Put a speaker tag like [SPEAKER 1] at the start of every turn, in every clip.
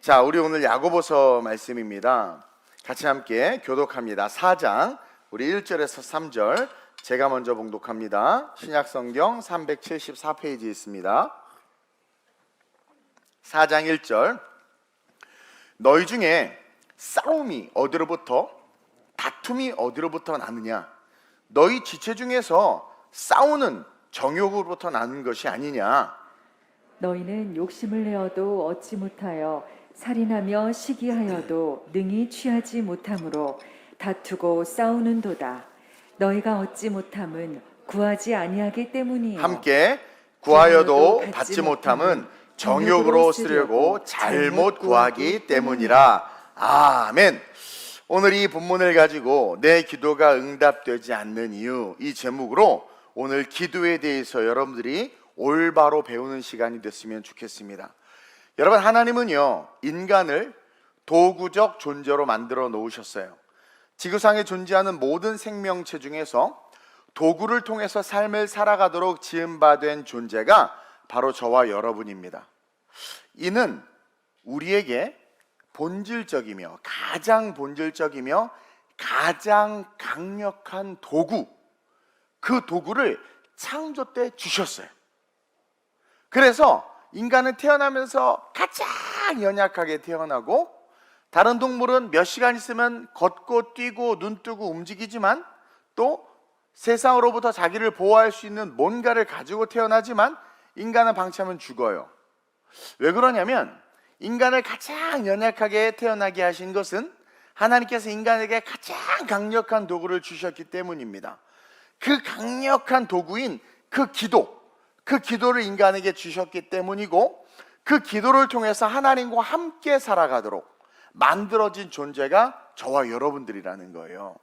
[SPEAKER 1] 자, 우리 오늘 야고보서 말씀입니다. 같이 함께 교독합니다. 4장 우리 1절에서 3절 제가 먼저 봉독합니다. 신약성경 374페이지에 있습니다. 4장 1절 너희 중에 싸움이 어디로부터 다툼이 어디로부터 나느냐? 너희 지체 중에서 싸우는 정욕으로부터 나는 것이 아니냐?
[SPEAKER 2] 너희는 욕심을 내어도 얻지 못하여 살인하며 시기하여도 능히 취하지 못함으로 다투고 싸우는도다. 너희가 얻지 못함은 구하지 아니하기 때문이요.
[SPEAKER 1] 함께 구하여도 받지 못함은 정욕으로 쓰려고 잘못 구하기 때문이라. 아멘. 오늘 이 본문을 가지고 내 기도가 응답되지 않는 이유, 이 제목으로 오늘 기도에 대해서 여러분들이 올바로 배우는 시간이 됐으면 좋겠습니다. 여러분, 하나님은요 인간을 도구적 존재로 만들어 놓으셨어요. 지구상에 존재하는 모든 생명체 중에서 도구를 통해서 삶을 살아가도록 지음받은 존재가 바로 저와 여러분입니다. 이는 우리에게 본질적이며 가장 본질적이며 가장 강력한 도구, 그 도구를 창조 때 주셨어요. 그래서 인간은 태어나면서 가장 연약하게 태어나고, 다른 동물은 몇 시간 있으면 걷고 뛰고 눈 뜨고 움직이지만 또 세상으로부터 자기를 보호할 수 있는 뭔가를 가지고 태어나지만 인간은 방치하면 죽어요. 왜 그러냐면 인간을 가장 연약하게 태어나게 하신 것은 하나님께서 인간에게 가장 강력한 도구를 주셨기 때문입니다. 그 강력한 도구인 그 기도를 인간에게 주셨기 때문이고, 그 기도를 통해서 하나님과 함께 살아가도록 만들어진 존재가 저와 여러분들이라는 거예요.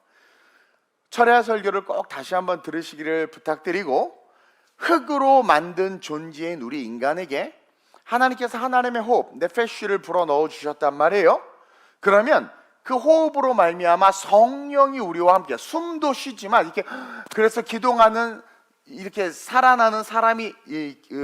[SPEAKER 1] 철야 설교를 꼭 다시 한번 들으시기를 부탁드리고, 흙으로 만든 존재인 우리 인간에게 하나님께서 하나님의 호흡, 네페쉬를 불어 넣어 주셨단 말이에요. 그러면 그 호흡으로 말미암아 성령이 우리와 함께, 숨도 쉬지만 이렇게, 그래서 기도하는 이렇게 살아나는 사람이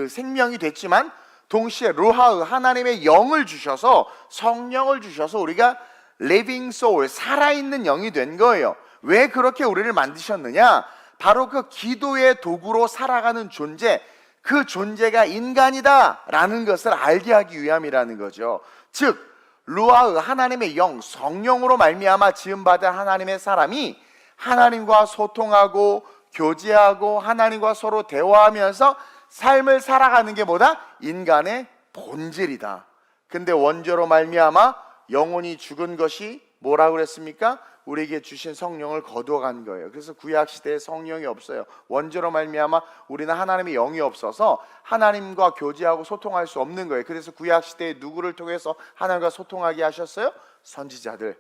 [SPEAKER 1] 생명이 됐지만 동시에 루하의 하나님의 영을 주셔서, 성령을 주셔서 우리가 living soul, 살아있는 영이 된 거예요. 왜 그렇게 우리를 만드셨느냐? 바로 그 기도의 도구로 살아가는 존재, 그 존재가 인간이다 라는 것을 알게 하기 위함이라는 거죠. 즉 루아의 하나님의 영, 성령으로 말미암아 지음받은 하나님의 사람이 하나님과 소통하고 교제하고 하나님과 서로 대화하면서 삶을 살아가는 게 뭐다? 인간의 본질이다. 근데 원죄로 말미암아 영혼이 죽은 것이 뭐라고 그랬습니까? 우리에게 주신 성령을 거두어간 거예요. 그래서 구약시대에 성령이 없어요. 원죄로 말미암아 우리는 하나님의 영이 없어서 하나님과 교제하고 소통할 수 없는 거예요. 그래서 구약시대에 누구를 통해서 하나님과 소통하게 하셨어요? 선지자들,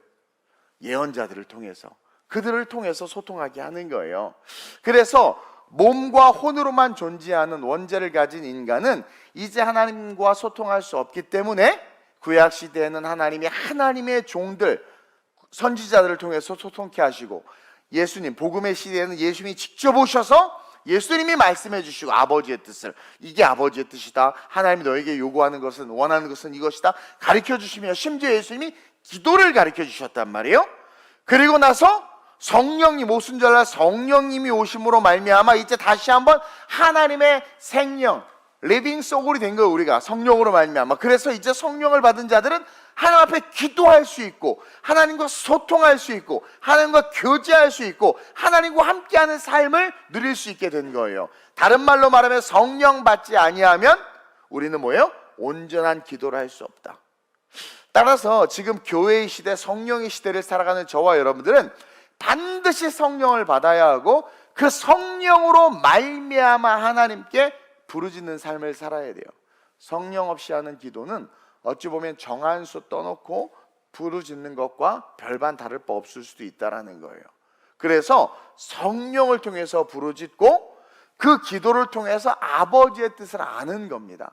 [SPEAKER 1] 예언자들을 통해서, 그들을 통해서 소통하게 하는 거예요. 그래서 몸과 혼으로만 존재하는 원죄를 가진 인간은 이제 하나님과 소통할 수 없기 때문에 구약시대에는 하나님의 종들, 선지자들을 통해서 소통케 하시고, 예수님, 복음의 시대에는 예수님이 직접 오셔서 예수님이 말씀해 주시고 아버지의 뜻을, 이게 아버지의 뜻이다, 하나님이 너에게 요구하는 것은, 원하는 것은 이것이다 가르쳐 주시며, 심지어 예수님이 기도를 가르쳐 주셨단 말이에요. 그리고 나서 성령님, 오순절날 성령님이 오심으로 말미암아 이제 다시 한번 하나님의 생명, 리빙 소울이 된 거예요. 우리가 성령으로 말미암아. 그래서 이제 성령을 받은 자들은 하나님 앞에 기도할 수 있고, 하나님과 소통할 수 있고, 하나님과 교제할 수 있고, 하나님과 함께하는 삶을 누릴 수 있게 된 거예요. 다른 말로 말하면 성령 받지 아니하면 우리는 뭐예요? 온전한 기도를 할 수 없다. 따라서 지금 교회의 시대, 성령의 시대를 살아가는 저와 여러분들은 반드시 성령을 받아야 하고, 그 성령으로 말미암아 하나님께 부르짖는 삶을 살아야 돼요. 성령 없이 하는 기도는 어찌 보면 정한수 떠놓고 부르짖는 것과 별반 다를 바 없을 수도 있다는 거예요. 그래서 성령을 통해서 부르짖고, 그 기도를 통해서 아버지의 뜻을 아는 겁니다.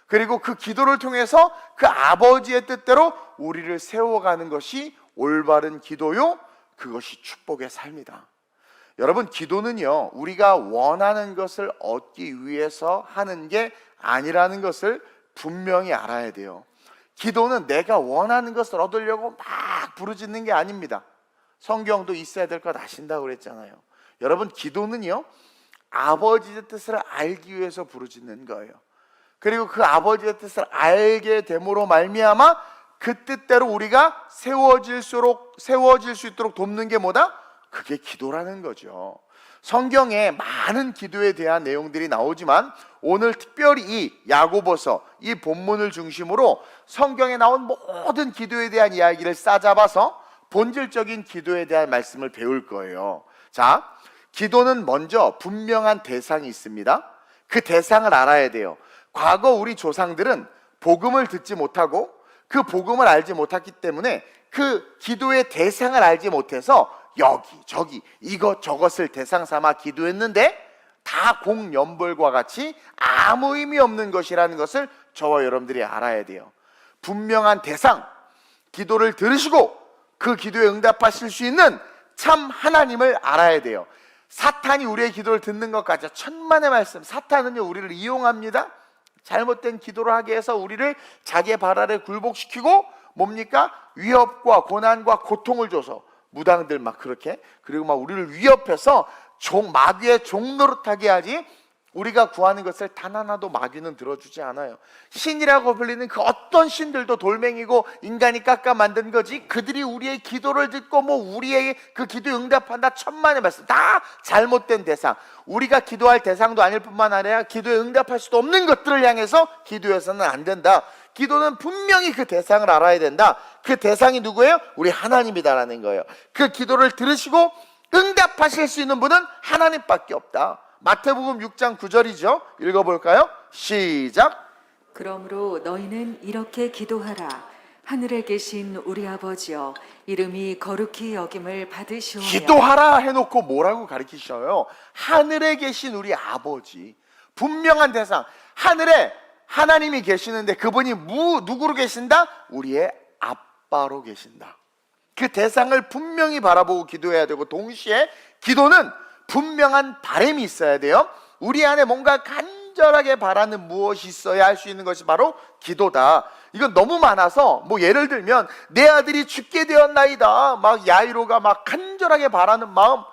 [SPEAKER 1] 그리고 그 기도를 통해서 그 아버지의 뜻대로 우리를 세워가는 것이 올바른 기도요, 그것이 축복의 삶이다. 여러분, 기도는요 우리가 원하는 것을 얻기 위해서 하는 게 아니라는 것을 분명히 알아야 돼요. 기도는 내가 원하는 것을 얻으려고 막 부르짖는 게 아닙니다. 성경도 있어야 될 것 아신다고 그랬잖아요. 여러분, 기도는요, 아버지의 뜻을 알기 위해서 부르짖는 거예요. 그리고 그 아버지의 뜻을 알게 됨으로 말미암아 그 뜻대로 우리가 세워질 수 있도록 돕는 게 뭐다? 그게 기도라는 거죠. 성경에 많은 기도에 대한 내용들이 나오지만 오늘 특별히 이 야고보서 이 본문을 중심으로 성경에 나온 모든 기도에 대한 이야기를 싸잡아서 본질적인 기도에 대한 말씀을 배울 거예요. 자, 기도는 먼저 분명한 대상이 있습니다. 그 대상을 알아야 돼요. 과거 우리 조상들은 복음을 듣지 못하고 그 복음을 알지 못했기 때문에 그 기도의 대상을 알지 못해서 여기 저기 이것 저것을 대상 삼아 기도했는데 다 공연벌과 같이 아무 의미 없는 것이라는 것을 저와 여러분들이 알아야 돼요. 분명한 대상, 기도를 들으시고 그 기도에 응답하실 수 있는 참 하나님을 알아야 돼요. 사탄이 우리의 기도를 듣는 것 같죠. 천만의 말씀. 사탄은요, 우리를 이용합니다. 잘못된 기도를 하게 해서 우리를 자기의 발 아래 굴복시키고 뭡니까? 위협과 고난과 고통을 줘서 무당들 막 그렇게, 그리고 막 우리를 위협해서 마귀의 종노릇하게 하지, 우리가 구하는 것을 단 하나도 마귀는 들어주지 않아요. 신이라고 불리는 그 어떤 신들도 돌멩이고 인간이 깎아 만든 거지, 그들이 우리의 기도를 듣고 뭐 우리의 그 기도에 응답한다, 천만의 말씀. 다 잘못된 대상. 우리가 기도할 대상도 아닐 뿐만 아니라 기도에 응답할 수도 없는 것들을 향해서 기도해서는 안 된다. 기도는 분명히 그 대상을 알아야 된다. 그 대상이 누구예요? 우리 하나님이다라는 거예요. 그 기도를 들으시고 응답하실 수 있는 분은 하나님밖에 없다. 마태복음 6장 9절이죠. 읽어볼까요? 시작.
[SPEAKER 2] 그러므로 너희는 이렇게 기도하라. 하늘에 계신 우리 아버지여, 이름이 거룩히 여김을 받으시오며.
[SPEAKER 1] 기도하라 해놓고 뭐라고 가르치셔요? 하늘에 계신 우리 아버지. 분명한 대상. 하늘에 하나님이 계시는데 그분이 누구로 계신다? 우리의 아빠로 계신다. 그 대상을 분명히 바라보고 기도해야 되고, 동시에 기도는 분명한 바람이 있어야 돼요. 우리 안에 뭔가 간절하게 바라는 무엇이 있어야 할 수 있는 것이 바로 기도다. 이건 너무 많아서, 뭐 예를 들면 내 아들이 죽게 되었나이다, 막 야이로가 막 간절하게 바라는 마음,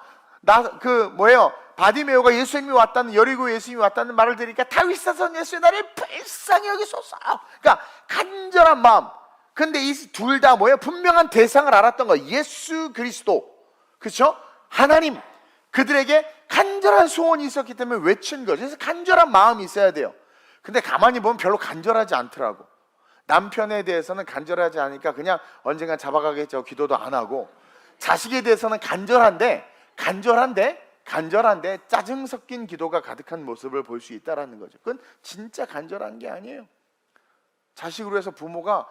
[SPEAKER 1] 바디메오가 예수님이 왔다는, 여리고 예수님이 왔다는 말을 들으니까 다윗 사선 예수의 나를 불쌍히 여기소서. 그러니까 간절한 마음. 근데 이 둘 다 뭐예요? 분명한 대상을 알았던 거예요. 예수 그리스도, 그렇죠? 하나님. 그들에게 간절한 소원이 있었기 때문에 외친 거죠. 그래서 간절한 마음이 있어야 돼요. 근데 가만히 보면 별로 간절하지 않더라고. 남편에 대해서는 간절하지 않으니까 그냥 언젠간 잡아가겠죠. 기도도 안 하고. 자식에 대해서는 간절한데 짜증 섞인 기도가 가득한 모습을 볼 수 있다는 거죠. 그건 진짜 간절한 게 아니에요. 자식으로 해서 부모가,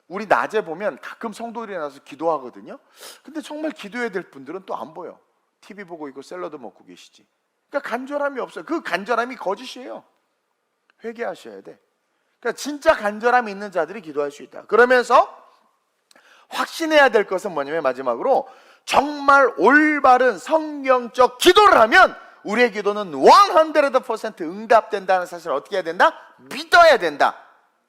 [SPEAKER 1] 우리 낮에 보면 가끔 성도들이 나와서 기도하거든요. 근데 정말 기도해야 될 분들은 또 안 보여. TV 보고 있고 샐러드 먹고 계시지. 그러니까 간절함이 없어요. 그 간절함이 거짓이에요. 회개하셔야 돼. 그러니까 진짜 간절함이 있는 자들이 기도할 수 있다. 그러면서 확신해야 될 것은 뭐냐면, 마지막으로 정말 올바른 성경적 기도를 하면 우리의 기도는 100% 응답된다는 사실을 어떻게 해야 된다? 믿어야 된다.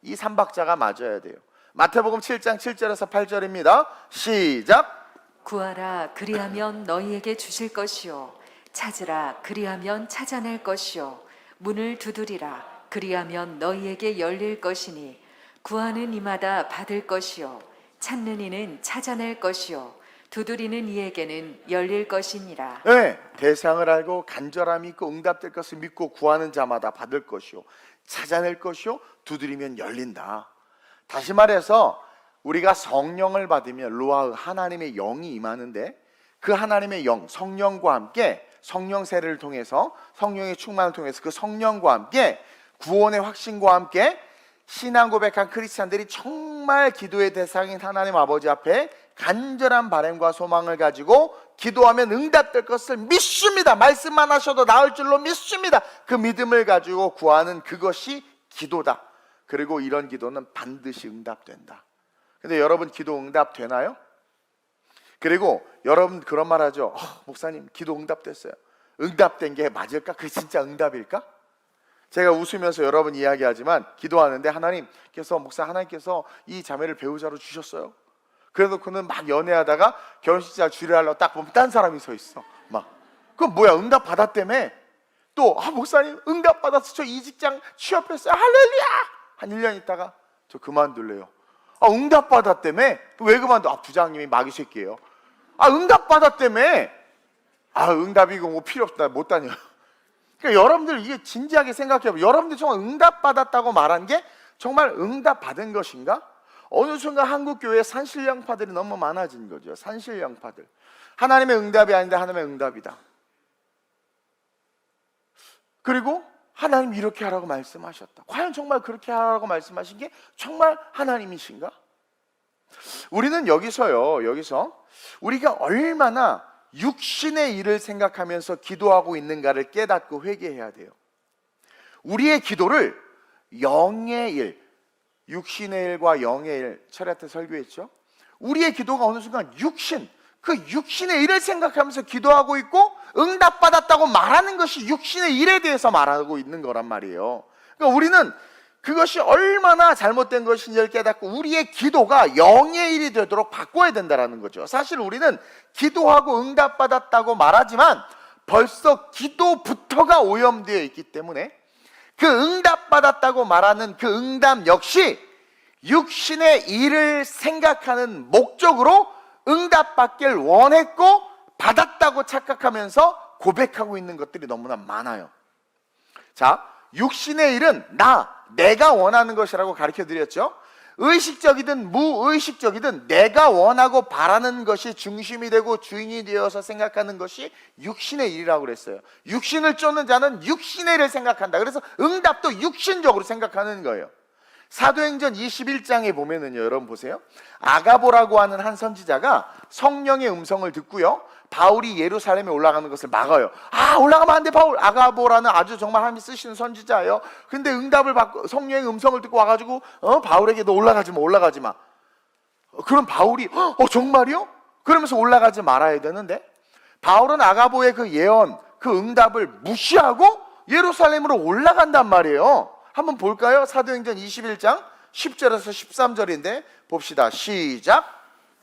[SPEAKER 1] 이 3박자가 맞아야 돼요. 마태복음 7장 7절에서 8절입니다. 시작.
[SPEAKER 2] 구하라, 그리하면 너희에게 주실 것이요. 찾으라, 그리하면 찾아낼 것이요. 문을 두드리라, 그리하면 너희에게 열릴 것이니 구하는 이마다 받을 것이요. 찾는 이는 찾아낼 것이요. 두드리는 이에게는 열릴 것이니라.
[SPEAKER 1] 네, 대상을 알고 간절함이 있고 응답될 것을 믿고 구하는 자마다 받을 것이요. 찾아낼 것이요. 두드리면 열린다. 다시 말해서 우리가 성령을 받으면 루아흐, 하나님의 영이 임하는데, 그 하나님의 영, 성령과 함께, 성령 세례를 통해서, 성령의 충만을 통해서 그 성령과 함께, 구원의 확신과 함께 신앙 고백한 크리스찬들이 정말 기도의 대상인 하나님 아버지 앞에 간절한 바람과 소망을 가지고 기도하면 응답될 것을 믿습니다. 말씀만 하셔도 나을 줄로 믿습니다. 그 믿음을 가지고 구하는 그것이 기도다. 그리고 이런 기도는 반드시 응답된다. 근데 여러분, 기도 응답되나요? 그리고 여러분 그런 말 하죠. 목사님, 기도 응답됐어요. 응답된 게 맞을까? 그게 진짜 응답일까? 제가 웃으면서 여러 번 이야기하지만 기도하는데 하나님께서 이 자매를 배우자로 주셨어요. 그래놓고는 막 연애하다가 결혼식장 주례하려고 딱 보면 딴 사람이 서 있어. 막 그건 뭐야, 응답 받았다며. 또 목사님 응답 받아서 저 이 직장 취업했어요, 할렐루야. 한 1년 있다가 저 그만둘래요. 응답 받았다며. 왜 그만둬? 부장님이 마귀 새끼예요. 응답 받았다며. 응답이고 뭐 필요 없다, 못 다녀요. 그러니까 여러분들 이게 진지하게 생각해보면, 여러분들 정말 응답 받았다고 말한 게 정말 응답 받은 것인가? 어느 순간 한국 교회에 산신령파들이 너무 많아진 거죠. 산신령파들. 하나님의 응답이 아닌데 하나님의 응답이다. 그리고 하나님 이렇게 하라고 말씀하셨다. 과연 정말 그렇게 하라고 말씀하신 게 정말 하나님이신가? 우리는 여기서 우리가 얼마나 육신의 일을 생각하면서 기도하고 있는가를 깨닫고 회개해야 돼요. 우리의 기도를 영의 일, 육신의 일과 영의 일, 철야 때 설교했죠. 우리의 기도가 어느 순간 그 육신의 일을 생각하면서 기도하고 있고, 응답받았다고 말하는 것이 육신의 일에 대해서 말하고 있는 거란 말이에요. 그러니까 우리는 그것이 얼마나 잘못된 것인지를 깨닫고 우리의 기도가 영의 일이 되도록 바꿔야 된다는 거죠. 사실 우리는 기도하고 응답받았다고 말하지만 벌써 기도부터가 오염되어 있기 때문에 그 응답받았다고 말하는 그 응답 역시 육신의 일을 생각하는 목적으로 응답받길 원했고 받았다고 착각하면서 고백하고 있는 것들이 너무나 많아요. 자, 육신의 일은 내가 원하는 것이라고 가르쳐 드렸죠. 의식적이든 무의식적이든 내가 원하고 바라는 것이 중심이 되고 주인이 되어서 생각하는 것이 육신의 일이라고 그랬어요. 육신을 쫓는 자는 육신의 일을 생각한다. 그래서 응답도 육신적으로 생각하는 거예요. 사도행전 21장에 보면은요, 여러분 보세요. 아가보라고 하는 한 선지자가 성령의 음성을 듣고요, 바울이 예루살렘에 올라가는 것을 막아요. 올라가면 안 돼, 바울. 아가보라는 아주 정말 하나님이 쓰시는 선지자예요. 근데 응답을 받고 성령의 음성을 듣고 와가지고 바울에게 너 올라가지 마. 그럼 바울이 정말이요? 그러면서 올라가지 말아야 되는데, 바울은 아가보의 그 예언, 그 응답을 무시하고 예루살렘으로 올라간단 말이에요. 한번 볼까요? 사도행전 21장 10절에서 13절인데 봅시다. 시작.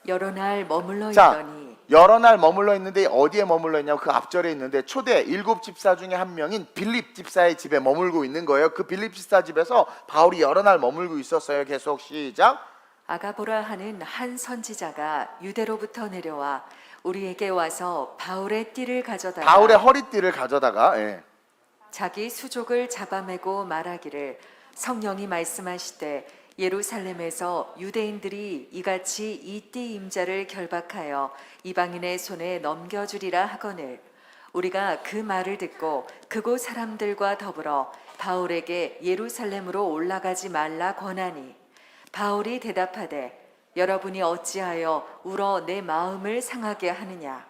[SPEAKER 2] 여러 날 머물러
[SPEAKER 1] 자,
[SPEAKER 2] 있더니.
[SPEAKER 1] 여러 날 머물러 있는데 어디에 머물러 있냐고 그 앞절에 있는데 초대 7 집사 중에 한 명인 빌립 집사의 집에 머물고 있는 거예요. 그 빌립 집사 집에서 바울이 여러 날 머물고 있었어요. 계속 시작.
[SPEAKER 2] 아가보라 하는 한 선지자가 유대로부터 내려와 우리에게 와서 바울의 띠를 가져다가,
[SPEAKER 1] 바울의 허리띠를 가져다가
[SPEAKER 2] 자기 수족을 잡아매고 말하기를, 성령이 말씀하시되 예루살렘에서 유대인들이 이같이 이 띠 임자를 결박하여 이방인의 손에 넘겨주리라 하거늘, 우리가 그 말을 듣고 그곳 사람들과 더불어 바울에게 예루살렘으로 올라가지 말라 권하니, 바울이 대답하되 여러분이 어찌하여 울어 내 마음을 상하게 하느냐.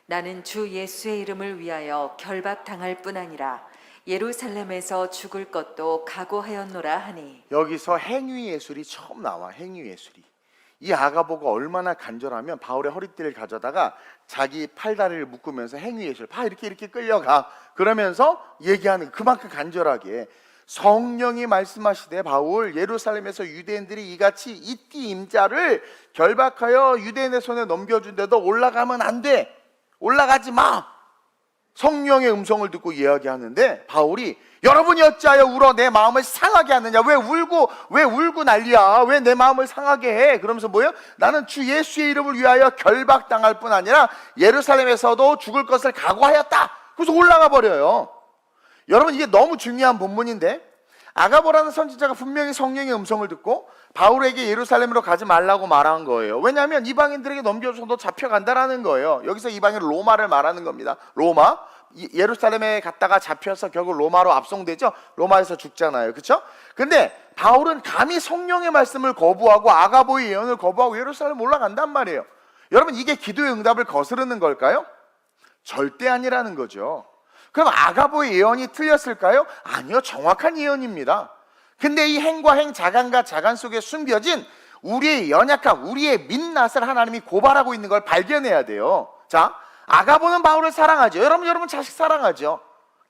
[SPEAKER 2] 나는 주 예수의 이름을 위하여 결박당할 뿐 아니라 예루살렘에서 죽을 것도 각오하였노라 하니. 여기서
[SPEAKER 1] 행위예술이 처음 나와. 행위예술이. 이 아가보가 얼마나 간절하면 바울의 허리띠를 가져다가 자기 팔다리를 묶으면서 행위예술, 이렇게 끌려가. 그러면서 얘기하는, 그만큼 간절하게 성령이 말씀하시되 바울 예루살렘에서 유대인들이 이같이 이 띠 임자를 결박하여 유대인의 손에 넘겨준데도 올라가면 안 돼. 올라가지 마. 성령의 음성을 듣고 이야기하는데 바울이 여러분이 어찌하여 울어 내 마음을 상하게 하느냐. 왜 울고 난리야. 왜 내 마음을 상하게 해. 그러면서 뭐예요? 나는 주 예수의 이름을 위하여 결박당할 뿐 아니라 예루살렘에서도 죽을 것을 각오하였다. 그래서 올라가 버려요. 여러분, 이게 너무 중요한 본문인데, 아가보라는 선지자가 분명히 성령의 음성을 듣고 바울에게 예루살렘으로 가지 말라고 말한 거예요. 왜냐하면 이방인들에게 넘겨줘서 잡혀간다라는 거예요. 여기서 이방인 로마를 말하는 겁니다. 로마. 예루살렘에 갔다가 잡혀서 결국 로마로 압송되죠. 로마에서 죽잖아요. 그렇죠? 근데 바울은 감히 성령의 말씀을 거부하고 아가보의 예언을 거부하고 예루살렘 올라간단 말이에요. 여러분, 이게 기도의 응답을 거스르는 걸까요? 절대 아니라는 거죠. 그럼 아가보의 예언이 틀렸을까요? 아니요, 정확한 예언입니다. 근데 이 행과 행, 자간과 자간 속에 숨겨진 우리의 연약함, 우리의 민낯을 하나님이 고발하고 있는 걸 발견해야 돼요. 자, 아가보는 바울을 사랑하죠. 여러분 자식 사랑하죠.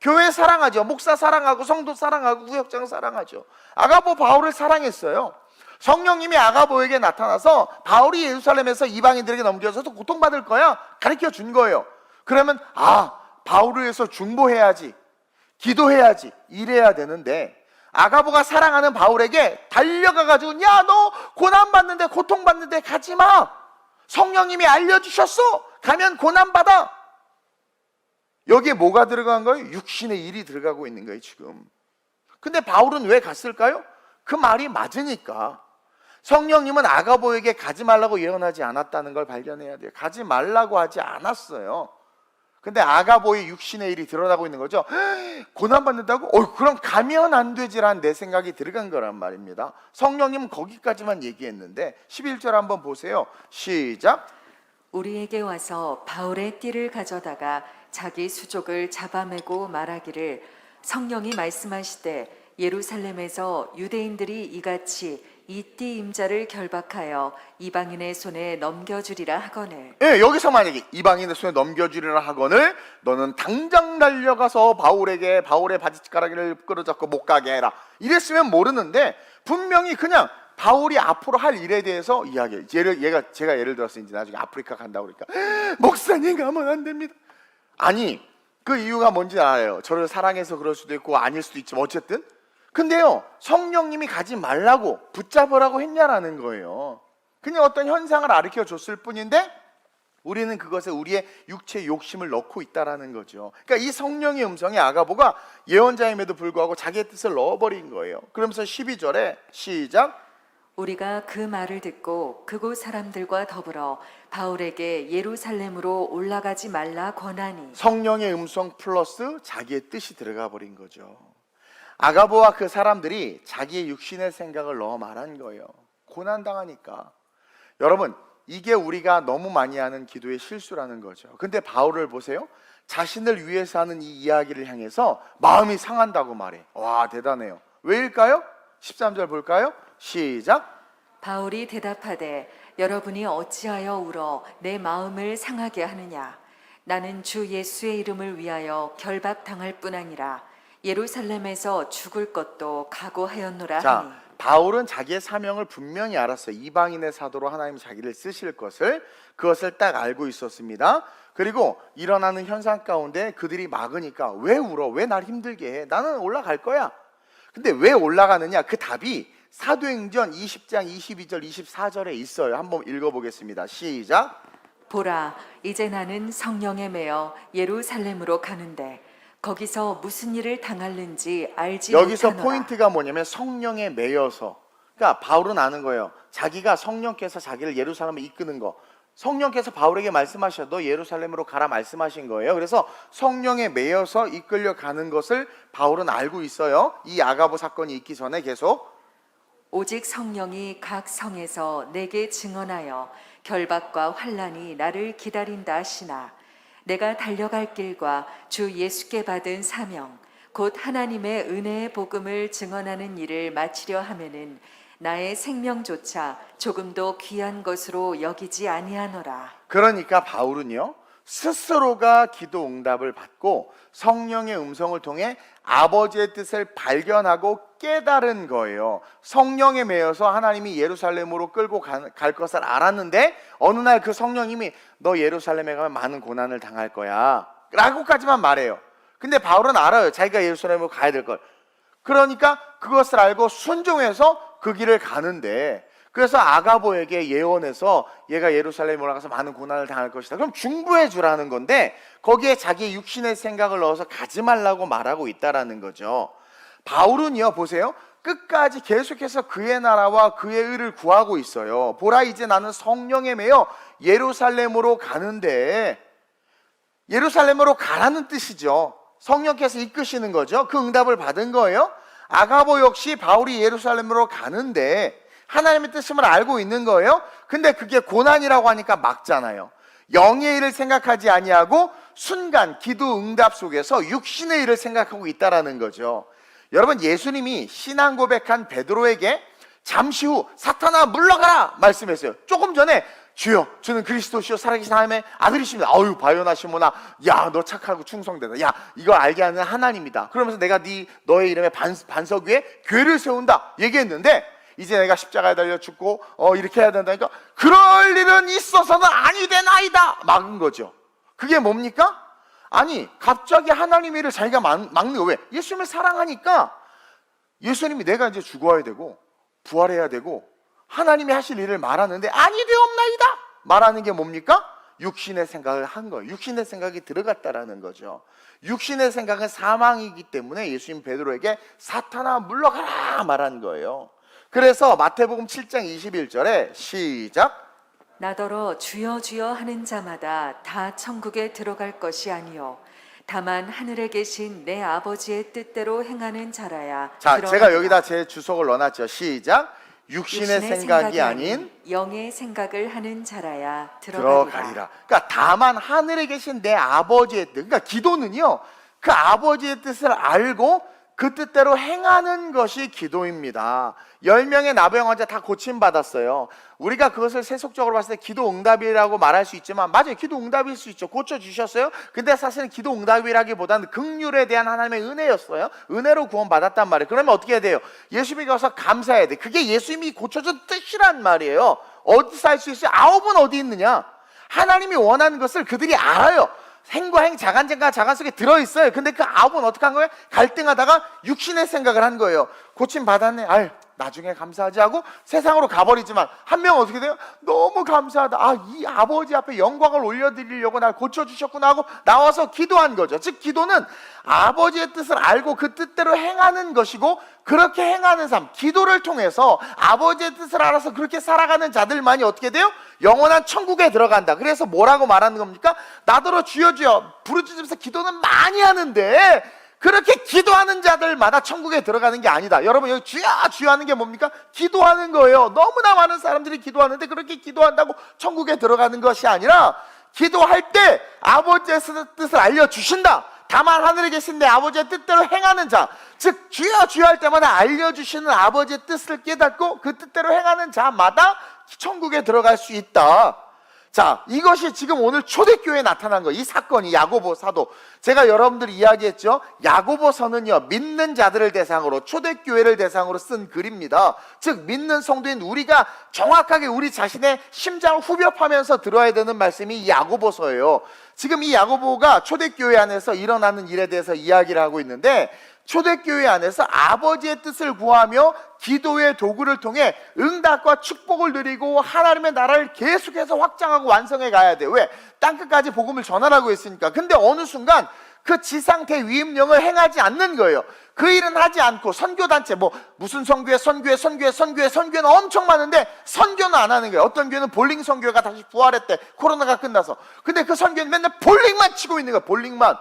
[SPEAKER 1] 교회 사랑하죠. 목사 사랑하고 성도 사랑하고 구역장 사랑하죠. 아가보 바울을 사랑했어요. 성령님이 아가보에게 나타나서 바울이 예루살렘에서 이방인들에게 넘겨져서 고통받을 거야 가르쳐 준 거예요. 그러면 바울을 위해서 중보해야지, 기도해야지, 이래야 되는데 아가보가 사랑하는 바울에게 달려가가지고 야, 너 고난받는데, 고통받는데 가지마. 성령님이 알려주셨어. 가면 고난받아. 여기에 뭐가 들어간 거예요? 육신의 일이 들어가고 있는 거예요 지금. 근데 바울은 왜 갔을까요? 그 말이 맞으니까. 성령님은 아가보에게 가지 말라고 예언하지 않았다는 걸 발견해야 돼요. 가지 말라고 하지 않았어요. 근데 아가보의 육신의 일이 드러나고 있는 거죠. 고난받는다고? 그럼 가면 안 되지라는 내 생각이 들어간 거란 말입니다. 성령님은 거기까지만 얘기했는데 11절 한번 보세요. 시작.
[SPEAKER 2] 우리에게 와서 바울의 띠를 가져다가 자기 수족을 잡아매고 말하기를 성령이 말씀하시되 예루살렘에서 유대인들이 이같이 이 띠 임자를 결박하여 이방인의 손에 넘겨주리라 하거늘.
[SPEAKER 1] 여기서 만약에 이방인의 손에 넘겨주리라 하거늘 너는 당장 달려가서 바울의 바지가락을 끌어잡고 못 가게 해라. 이랬으면 모르는데 분명히 그냥 바울이 앞으로 할 일에 대해서 이야기해요. 제가 예를 들어서 이제 나중에 아프리카 간다고 그러니까 목사님 가면 안 됩니다. 아니, 그 이유가 뭔지 알아요. 저를 사랑해서 그럴 수도 있고 아닐 수도 있지만 어쨌든 근데요, 성령님이 가지 말라고 붙잡으라고 했냐라는 거예요. 그냥 어떤 현상을 가르쳐 줬을 뿐인데 우리는 그것에 우리의 육체의 욕심을 넣고 있다라는 거죠. 그러니까 이 성령의 음성에 아가보가 예언자임에도 불구하고 자기의 뜻을 넣어버린 거예요. 그러면서 12절에 시작.
[SPEAKER 2] 우리가 그 말을 듣고 그곳 사람들과 더불어 바울에게 예루살렘으로 올라가지 말라 권하니. 성령의
[SPEAKER 1] 음성 플러스 자기의 뜻이 들어가 버린 거죠. 아가보와 그 사람들이 자기의 육신의 생각을 넣어 말한 거예요. 고난당하니까. 여러분, 이게 우리가 너무 많이 하는 기도의 실수라는 거죠. 근데 바울을 보세요. 자신을 위해서 하는 이 이야기를 향해서 마음이 상한다고 말해. 와, 대단해요. 왜일까요? 13절 볼까요? 시작.
[SPEAKER 2] 바울이 대답하되 여러분이 어찌하여 울어 내 마음을 상하게 하느냐. 나는 주 예수의 이름을 위하여 결박당할 뿐 아니라 예루살렘에서 죽을 것도 각오하였노라 하니.
[SPEAKER 1] 바울은 자기의 사명을 분명히 알았어요. 이방인의 사도로 하나님 자기를 쓰실 그것을 딱 알고 있었습니다. 그리고 일어나는 현상 가운데 그들이 막으니까 왜 울어? 왜 날 힘들게 해? 나는 올라갈 거야. 근데 왜 올라가느냐? 그 답이 사도행전 20장 22절 24절에 있어요. 한번 읽어보겠습니다. 시작.
[SPEAKER 2] 보라, 이제 나는 성령에 매여 예루살렘으로 가는데 거기서 무슨 일을 당할는지 알지
[SPEAKER 1] 여기서
[SPEAKER 2] 못하노라.
[SPEAKER 1] 포인트가 뭐냐면 성령에 매여서. 그러니까 바울은 아는 거예요. 자기가 성령께서 자기를 예루살렘에 이끄는 거. 성령께서 바울에게 말씀하셔도 예루살렘으로 가라 말씀하신 거예요. 그래서 성령에 매여서 이끌려 가는 것을 바울은 알고 있어요. 이 아가보 사건이 있기 전에 계속
[SPEAKER 2] 오직 성령이 각 성에서 내게 증언하여 결박과 환난이 나를 기다린다 하시나 내가 달려갈 길과 주 예수께 받은 사명 곧 하나님의 은혜의 복음을 증언하는 일을 마치려 하면은 나의 생명조차 조금도 귀한 것으로 여기지 아니하노라.
[SPEAKER 1] 그러니까 바울은요, 스스로가 기도 응답을 받고 성령의 음성을 통해 아버지의 뜻을 발견하고 깨달은 거예요. 성령에 매여서 하나님이 예루살렘으로 끌고 갈 것을 알았는데 어느 날 그 성령님이 너 예루살렘에 가면 많은 고난을 당할 거야 라고까지만 말해요. 근데 바울은 알아요. 자기가 예루살렘으로 가야 될 걸. 그러니까 그것을 알고 순종해서 그 길을 가는데, 그래서 아가보에게 예언해서 얘가 예루살렘에 올라가서 많은 고난을 당할 것이다. 그럼 중보해 주라는 건데 거기에 자기의 육신의 생각을 넣어서 가지 말라고 말하고 있다라는 거죠. 바울은요, 보세요. 끝까지 계속해서 그의 나라와 그의 의를 구하고 있어요. 보라, 이제 나는 성령에 매여 예루살렘으로 가는데, 예루살렘으로 가라는 뜻이죠. 성령께서 이끄시는 거죠. 그 응답을 받은 거예요. 아가보 역시 바울이 예루살렘으로 가는데 하나님의 뜻임을 알고 있는 거예요. 근데 그게 고난이라고 하니까 막잖아요. 영의 일을 생각하지 아니하고 순간 기도 응답 속에서 육신의 일을 생각하고 있다라는 거죠. 여러분, 예수님이 신앙 고백한 베드로에게 잠시 후 사탄아 물러가라 말씀했어요. 조금 전에 주여 주는 그리스도시요 살아계신 하나님의 아들이십니다. 아유 바요나 시모나, 야 너 착하고 충성되다, 야 이거 알게 하는 하나님이다. 그러면서 내가 너의 이름에 반석 위에 교회를 세운다 얘기했는데, 이제 내가 십자가에 달려 죽고 이렇게 해야 된다니까, 그럴 일은 있어서는 아니 되나이다 막은 거죠. 그게 뭡니까? 아니 갑자기 하나님의 일을 자기가 막는 거. 왜? 예수님을 사랑하니까. 예수님이 내가 이제 죽어야 되고 부활해야 되고 하나님이 하실 일을 말하는데 아니 되옵나이다 말하는 게 뭡니까? 육신의 생각을 한 거예요. 육신의 생각이 들어갔다라는 거죠. 육신의 생각은 사망이기 때문에 예수님 베드로에게 사탄아 물러가라 말한 거예요. 그래서 마태복음 7장 21절에 시작,
[SPEAKER 2] 나더러 주여 주여 하는 자마다 다 천국에 들어갈 것이 아니요 다만 하늘에 계신 내 아버지의 뜻대로 행하는 자라야.
[SPEAKER 1] 자
[SPEAKER 2] 들어가리라.
[SPEAKER 1] 제가 여기다 제 주석을 넣어놨죠. 시작, 육신의 생각이 아닌
[SPEAKER 2] 영의 생각을 하는 자라야
[SPEAKER 1] 들어가리라. 그러니까 다만 하늘에 계신 내 아버지의 뜻. 그러니까 기도는요, 그 아버지의 뜻을 알고 그 뜻대로 행하는 것이 기도입니다. 10명의 나병 환자 다 고침받았어요. 우리가 그것을 세속적으로 봤을 때 기도 응답이라고 말할 수 있지만, 맞아요, 기도 응답일 수 있죠. 고쳐주셨어요. 근데 사실은 기도 응답이라기보다는 긍휼에 대한 하나님의 은혜였어요. 은혜로 구원받았단 말이에요. 그러면 어떻게 해야 돼요? 예수님이 가서 감사해야 돼. 그게 예수님이 고쳐준 뜻이란 말이에요. 어디서 할 수 있어요? 아홉은 어디 있느냐? 하나님이 원하는 것을 그들이 알아요. 행과 행, 자간쟁과 자간 속에 들어있어요. 근데 그 아홉은 어떻게 한 거예요? 갈등하다가 육신의 생각을 한 거예요. 고침 받았네, 아유 나중에 감사하지 하고 세상으로 가버리지만, 한 명은 어떻게 돼요? 너무 감사하다, 이 아버지 앞에 영광을 올려드리려고 날 고쳐주셨구나 하고 나와서 기도한 거죠. 즉 기도는 아버지의 뜻을 알고 그 뜻대로 행하는 것이고, 그렇게 행하는 삶, 기도를 통해서 아버지의 뜻을 알아서 그렇게 살아가는 자들만이 어떻게 돼요? 영원한 천국에 들어간다. 그래서 뭐라고 말하는 겁니까? 나더러 주여 주여 부르짖으면서 기도는 많이 하는데 그렇게 기도하는 자들마다 천국에 들어가는 게 아니다. 여러분 여기 주여 주여 하는 게 뭡니까? 기도하는 거예요. 너무나 많은 사람들이 기도하는데 그렇게 기도한다고 천국에 들어가는 것이 아니라, 기도할 때 아버지의 뜻을 알려주신다. 다만 하늘에 계신 내 아버지의 뜻대로 행하는 자, 즉 주여 주여 할 때마다 알려주시는 아버지의 뜻을 깨닫고 그 뜻대로 행하는 자마다 천국에 들어갈 수 있다. 자, 이것이 지금 오늘 초대교회에 나타난 거예요. 이 사건이, 야고보 사도. 제가 여러분들이 이야기했죠. 야고보서는요, 믿는 자들을 대상으로, 초대교회를 대상으로 쓴 글입니다. 즉 믿는 성도인 우리가 정확하게 우리 자신의 심장을 후벼파면서 들어야 되는 말씀이 이 야고보서예요. 지금 이 야고보가 초대교회 안에서 일어나는 일에 대해서 이야기를 하고 있는데, 초대교회 안에서 아버지의 뜻을 구하며 기도의 도구를 통해 응답과 축복을 누리고 하나님의 나라를 계속해서 확장하고 완성해 가야 돼요. 왜? 땅끝까지 복음을 전하라고 했으니까. 근데 어느 순간 그 지상태 위임령을 행하지 않는 거예요. 그 일은 하지 않고 선교단체, 무슨 선교회는 엄청 많은데 선교는 안 하는 거예요. 어떤 교회는 볼링 선교회가 다시 부활했대, 코로나가 끝나서. 근데 그 선교회는 맨날 볼링만 치고 있는 거예요. 볼링만.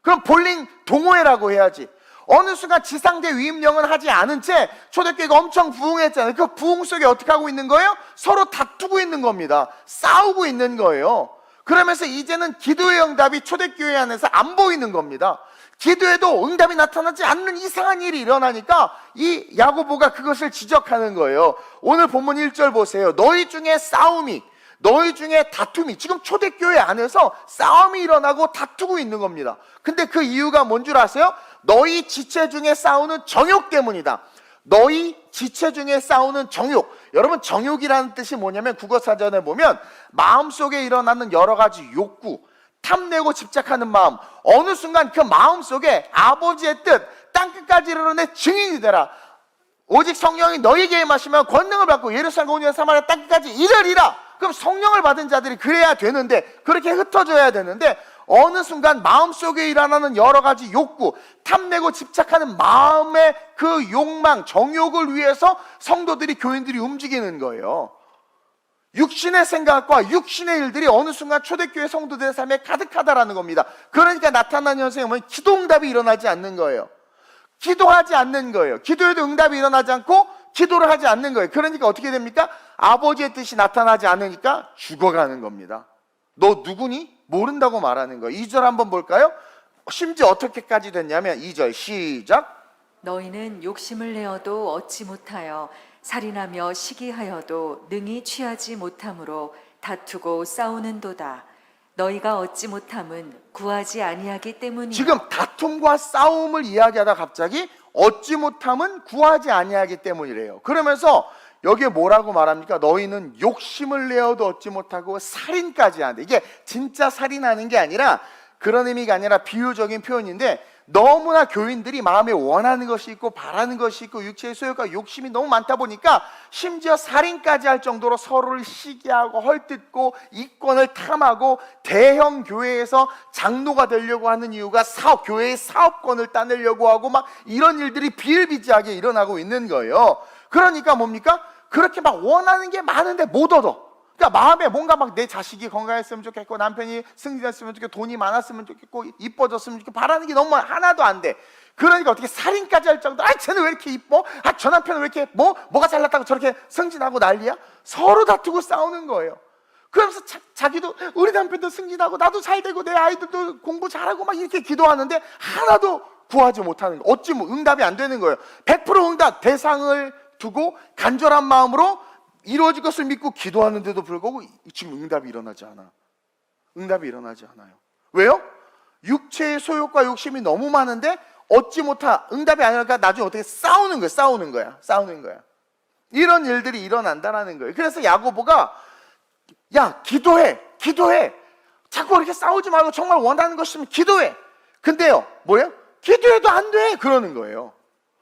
[SPEAKER 1] 그럼 볼링 동호회라고 해야지. 어느 순간 지상대 위임령은 하지 않은 채 초대교회가 엄청 부흥했잖아요. 그 부흥 속에 어떻게 하고 있는 거예요? 서로 다투고 있는 겁니다. 싸우고 있는 거예요. 그러면서 이제는 기도의 응답이 초대교회 안에서 안 보이는 겁니다. 기도에도 응답이 나타나지 않는 이상한 일이 일어나니까 이 야고보가 그것을 지적하는 거예요. 오늘 본문 1절 보세요. 너희 중에 싸움이, 너희 중에 다툼이, 지금 초대교회 안에서 싸움이 일어나고 다투고 있는 겁니다. 근데 그 이유가 뭔 줄 아세요? 너희 지체 중에 싸우는 정욕 때문이다. 너희 지체 중에 싸우는 정욕. 여러분, 정욕이라는 뜻이 뭐냐면 국어사전에 보면 마음속에 일어나는 여러 가지 욕구, 탐내고 집착하는 마음, 어느 순간 그 마음속에 아버지의 뜻, 땅끝까지 이르러내 증인이 되라. 오직 성령이 너희에게 임하시면 권능을 받고 예루살렘 온 사마리아 땅끝까지 이르리라. 그럼 성령을 받은 자들이 그래야 되는데, 그렇게 흩어져야 되는데, 어느 순간 마음속에 일어나는 여러 가지 욕구, 탐내고 집착하는 마음의 그 욕망, 정욕을 위해서 성도들이, 교인들이 움직이는 거예요. 육신의 생각과 육신의 일들이 어느 순간 초대교회 성도들의 삶에 가득하다라는 겁니다. 그러니까 나타나는 현상이 뭐냐면 기도 응답이 일어나지 않는 거예요. 기도하지 않는 거예요. 기도에도 응답이 일어나지 않고 기도를 하지 않는 거예요. 그러니까 어떻게 됩니까? 아버지의 뜻이 나타나지 않으니까 죽어가는 겁니다. 너 누구니? 모른다고 말하는 거예요. 2절 한번 볼까요? 심지어 어떻게까지 됐냐면 2절 시작.
[SPEAKER 2] 너희는 욕심을 내어도 얻지 못하여 살인하며 시기하여도 능히 취하지 못함으로 다투고 싸우는도다. 너희가 얻지 못함은 구하지 아니하기 때문이라.
[SPEAKER 1] 지금 다툼과 싸움을 이야기하다 갑자기 얻지 못함은 구하지 아니하기 때문이래요. 그러면서 여기에 뭐라고 말합니까? 너희는 욕심을 내어도 얻지 못하고 살인까지 한다. 이게 진짜 살인하는 게 아니라 그런 의미가 아니라 비유적인 표현인데, 너무나 교인들이 마음에 원하는 것이 있고 바라는 것이 있고 육체의 소욕과 욕심이 너무 많다 보니까 심지어 살인까지 할 정도로 서로를 시기하고 헐뜯고 이권을 탐하고 대형 교회에서 장로가 되려고 하는 이유가 교회의 사업권을 따내려고 하고 막 이런 일들이 비일비재하게 일어나고 있는 거예요. 그러니까 뭡니까? 그렇게 막 원하는 게 많은데 못 얻어. 그러니까 마음에 뭔가 막 내 자식이 건강했으면 좋겠고, 남편이 승진했으면 좋겠고, 돈이 많았으면 좋겠고, 이뻐졌으면 좋겠고, 바라는 게 너무 하나도 안 돼. 그러니까 어떻게 살인까지 할 정도. 쟤는 왜 이렇게 이뻐? 저 남편은 왜 이렇게 뭐가 잘났다고 저렇게 승진하고 난리야? 서로 다투고 싸우는 거예요. 그러면서 자기도 우리 남편도 승진하고 나도 잘 되고 내 아이들도 공부 잘하고 막 이렇게 기도하는데 하나도 구하지 못하는 거. 응답이 안 되는 거예요. 100% 응답, 대상을 두고 간절한 마음으로 이루어질 것을 믿고 기도하는데도 불구하고 지금 응답이 일어나지 않아. 응답이 일어나지 않아요. 왜요? 육체의 소욕과 욕심이 너무 많은데 얻지 못하. 응답이 아니니까 나중에 어떻게 싸우는 거야. 이런 일들이 일어난다는 거예요. 그래서 야고보가 야, 기도해. 자꾸 그렇게 싸우지 말고 정말 원하는 것이면 기도해. 근데요, 뭐예요? 기도해도 안 돼. 그러는 거예요.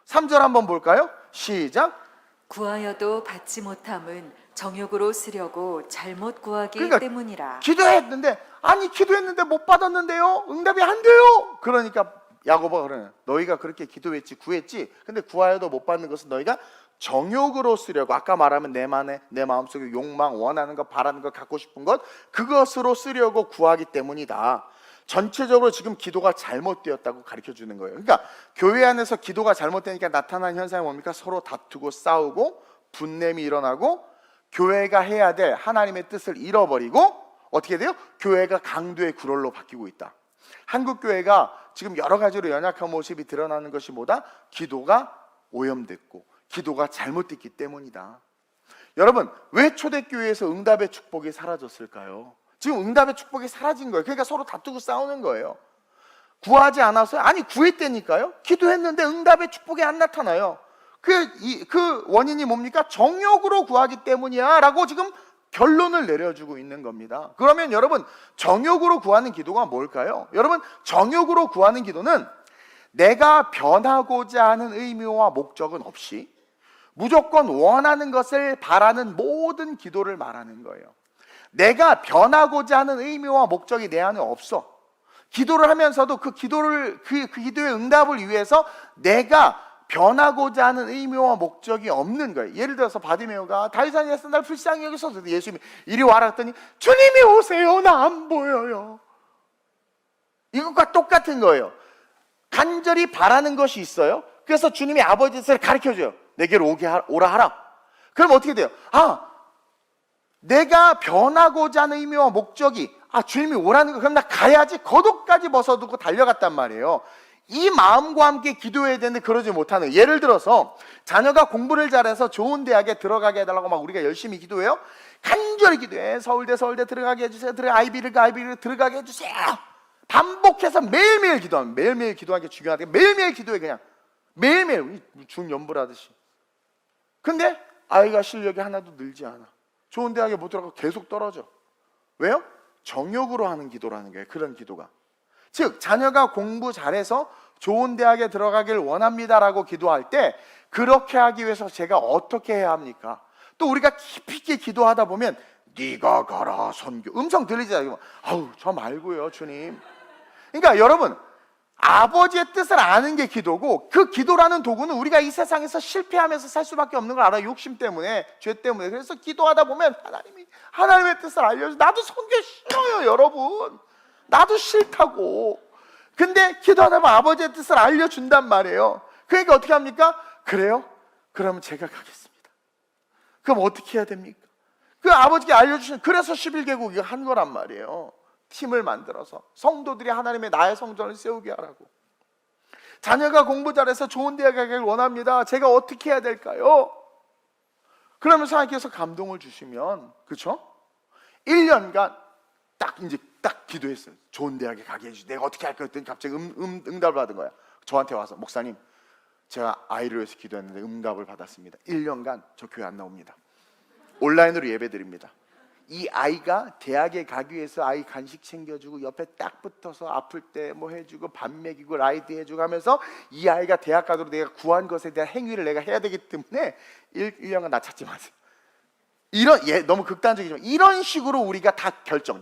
[SPEAKER 1] 3절 한번 볼까요? 시작.
[SPEAKER 2] 구하여도 받지 못함은 정욕으로 쓰려고 잘못 구하기
[SPEAKER 1] 그러니까
[SPEAKER 2] 때문이라.
[SPEAKER 1] 기도했는데 못 받았는데요. 응답이 안 돼요. 그러니까 야고보가 그러네. 너희가 그렇게 기도했지, 구했지. 근데 구하여도 못 받는 것은 너희가 정욕으로 쓰려고, 아까 말하면 내 마음속에 욕망, 원하는 것, 바라는 것, 갖고 싶은 것, 그것으로 쓰려고 구하기 때문이다. 전체적으로 지금 기도가 잘못되었다고 가르쳐 주는 거예요. 그러니까 교회 안에서 기도가 잘못되니까 나타나는 현상이 뭡니까? 서로 다투고 싸우고 분냄이 일어나고 교회가 해야 될 하나님의 뜻을 잃어버리고 어떻게 돼요? 교회가 강도의 구롤로 바뀌고 있다. 한국 교회가 지금 여러 가지로 연약한 모습이 드러나는 것이 뭐다? 기도가 오염됐고 기도가 잘못됐기 때문이다. 여러분, 왜 초대교회에서 응답의 축복이 사라졌을까요? 지금 응답의 축복이 사라진 거예요. 그러니까 서로 다투고 싸우는 거예요. 구하지 않아서요? 아니, 구했다니까요. 기도했는데 응답의 축복이 안 나타나요. 그 원인이 뭡니까? 정욕으로 구하기 때문이야 라고 지금 결론을 내려주고 있는 겁니다. 그러면 여러분, 정욕으로 구하는 기도가 뭘까요? 여러분, 정욕으로 구하는 기도는 내가 변하고자 하는 의미와 목적은 없이 무조건 원하는 것을 바라는 모든 기도를 말하는 거예요. 내가 변하고자 하는 의미와 목적이 내 안에 없어. 기도를 하면서도 그 기도의 응답을 위해서 내가 변하고자 하는 의미와 목적이 없는 거예요. 예를 들어서 바디메오가 다윗산에서 날 불쌍히 여기서 예수님이 이리 와라 했더니 주님이 오세요. 나 안 보여요. 이것과 똑같은 거예요. 간절히 바라는 것이 있어요. 그래서 주님이 아버지의 뜻을 가르쳐줘요. 내게로 오라 하라. 그럼 어떻게 돼요? 내가 변하고자 하는 의미와 목적이 주님이 오라는 거, 그럼 나 가야지. 겉옷까지 벗어두고 달려갔단 말이에요. 이 마음과 함께 기도해야 되는데 그러지 못하는. 예를 들어서 자녀가 공부를 잘해서 좋은 대학에 들어가게 해달라고 막 우리가 열심히 기도해요. 간절히 기도해. 서울대 들어가게 해주세요. 아이비를 들어가게 해주세요. 반복해서 매일매일 기도하면, 매일매일 기도하는 게 중요하다. 매일매일 기도해. 그냥 매일매일 중연부라듯이. 근데 아이가 실력이 하나도 늘지 않아. 좋은 대학에 못 들어가고 계속 떨어져. 왜요? 정욕으로 하는 기도라는 거예요. 그런 기도가. 즉 자녀가 공부 잘해서 좋은 대학에 들어가길 원합니다라고 기도할 때 그렇게 하기 위해서 제가 어떻게 해야 합니까? 또 우리가 깊이 있게 기도하다 보면 네가 가라 선교 음성 들리잖아요. 저 말고요 주님. 그러니까 여러분, 아버지의 뜻을 아는 게 기도고, 그 기도라는 도구는 우리가 이 세상에서 실패하면서 살 수밖에 없는 걸 알아요. 욕심 때문에, 죄 때문에. 그래서 기도하다 보면 하나님의 뜻을 알려줘. 나도 선교 싫어요 여러분. 나도 싫다고. 근데 기도하다 보면 아버지의 뜻을 알려준단 말이에요. 그러니까 어떻게 합니까? 그래요? 그러면 제가 가겠습니다. 그럼 어떻게 해야 됩니까? 그 아버지께 알려주신, 그래서 11개국이 한 거란 말이에요. 팀을 만들어서 성도들이 하나님의 나의 성전을 세우게 하라고. 자녀가 공부 잘해서 좋은 대학 가기를 원합니다. 제가 어떻게 해야 될까요? 그러면서 하나님께서 감동을 주시면, 그렇죠? 1년간 딱 기도했어요. 좋은 대학에 가게 해주시. 내가 어떻게 할까 했더니 갑자기 응답을 받은 거야. 저한테 와서, 목사님, 제가 아이를 위해서 기도했는데 응답을 받았습니다. 1년간 저 교회 안 나옵니다. 온라인으로 예배드립니다. 이 아이가 대학에 가기 위해서 아이 간식 챙겨주고 옆에 딱 붙어서 아플 때 뭐 해주고 밥 먹이고 라이드 해주고 하면서 이 아이가 대학 가도록 내가 구한 것에 대한 행위를 내가 해야 되기 때문에 1년간 나 찾지 마세요. 이런, 너무 극단적이지만 이런 식으로 우리가 다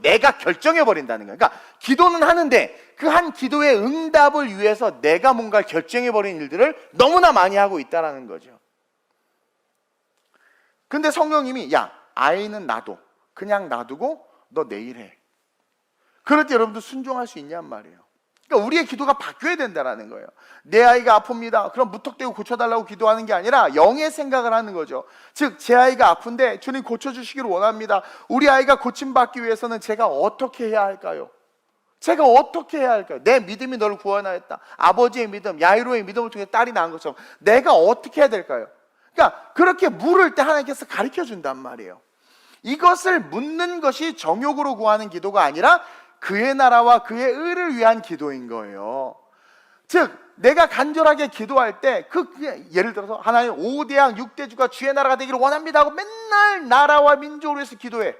[SPEAKER 1] 내가 결정해 버린다는 거예요. 그러니까 기도는 하는데 그 한 기도의 응답을 위해서 내가 뭔가 결정해 버린 일들을 너무나 많이 하고 있다라는 거죠. 근데 성령님이, 야, 아이는 그냥 놔두고 너 내일 해. 그럴 때 여러분도 순종할 수 있냔 말이에요. 그러니까 우리의 기도가 바뀌어야 된다는 거예요. 내 아이가 아픕니다. 그럼 무턱대고 고쳐달라고 기도하는 게 아니라 영의 생각을 하는 거죠. 즉, 제 아이가 아픈데 주님 고쳐주시기를 원합니다. 우리 아이가 고침받기 위해서는 제가 어떻게 해야 할까요? 제가 어떻게 해야 할까요? 내 믿음이 너를 구원하였다. 아버지의 믿음, 야이로의 믿음을 통해 딸이 낳은 것처럼 내가 어떻게 해야 될까요? 그러니까 그렇게 물을 때 하나님께서 가르쳐 준단 말이에요. 이것을 묻는 것이 정욕으로 구하는 기도가 아니라 그의 나라와 그의 의를 위한 기도인 거예요. 즉, 내가 간절하게 기도할 때 예를 들어서 하나님 5대양 6대주가 주의 나라가 되기를 원합니다 하고 맨날 나라와 민족을 위해서 기도해.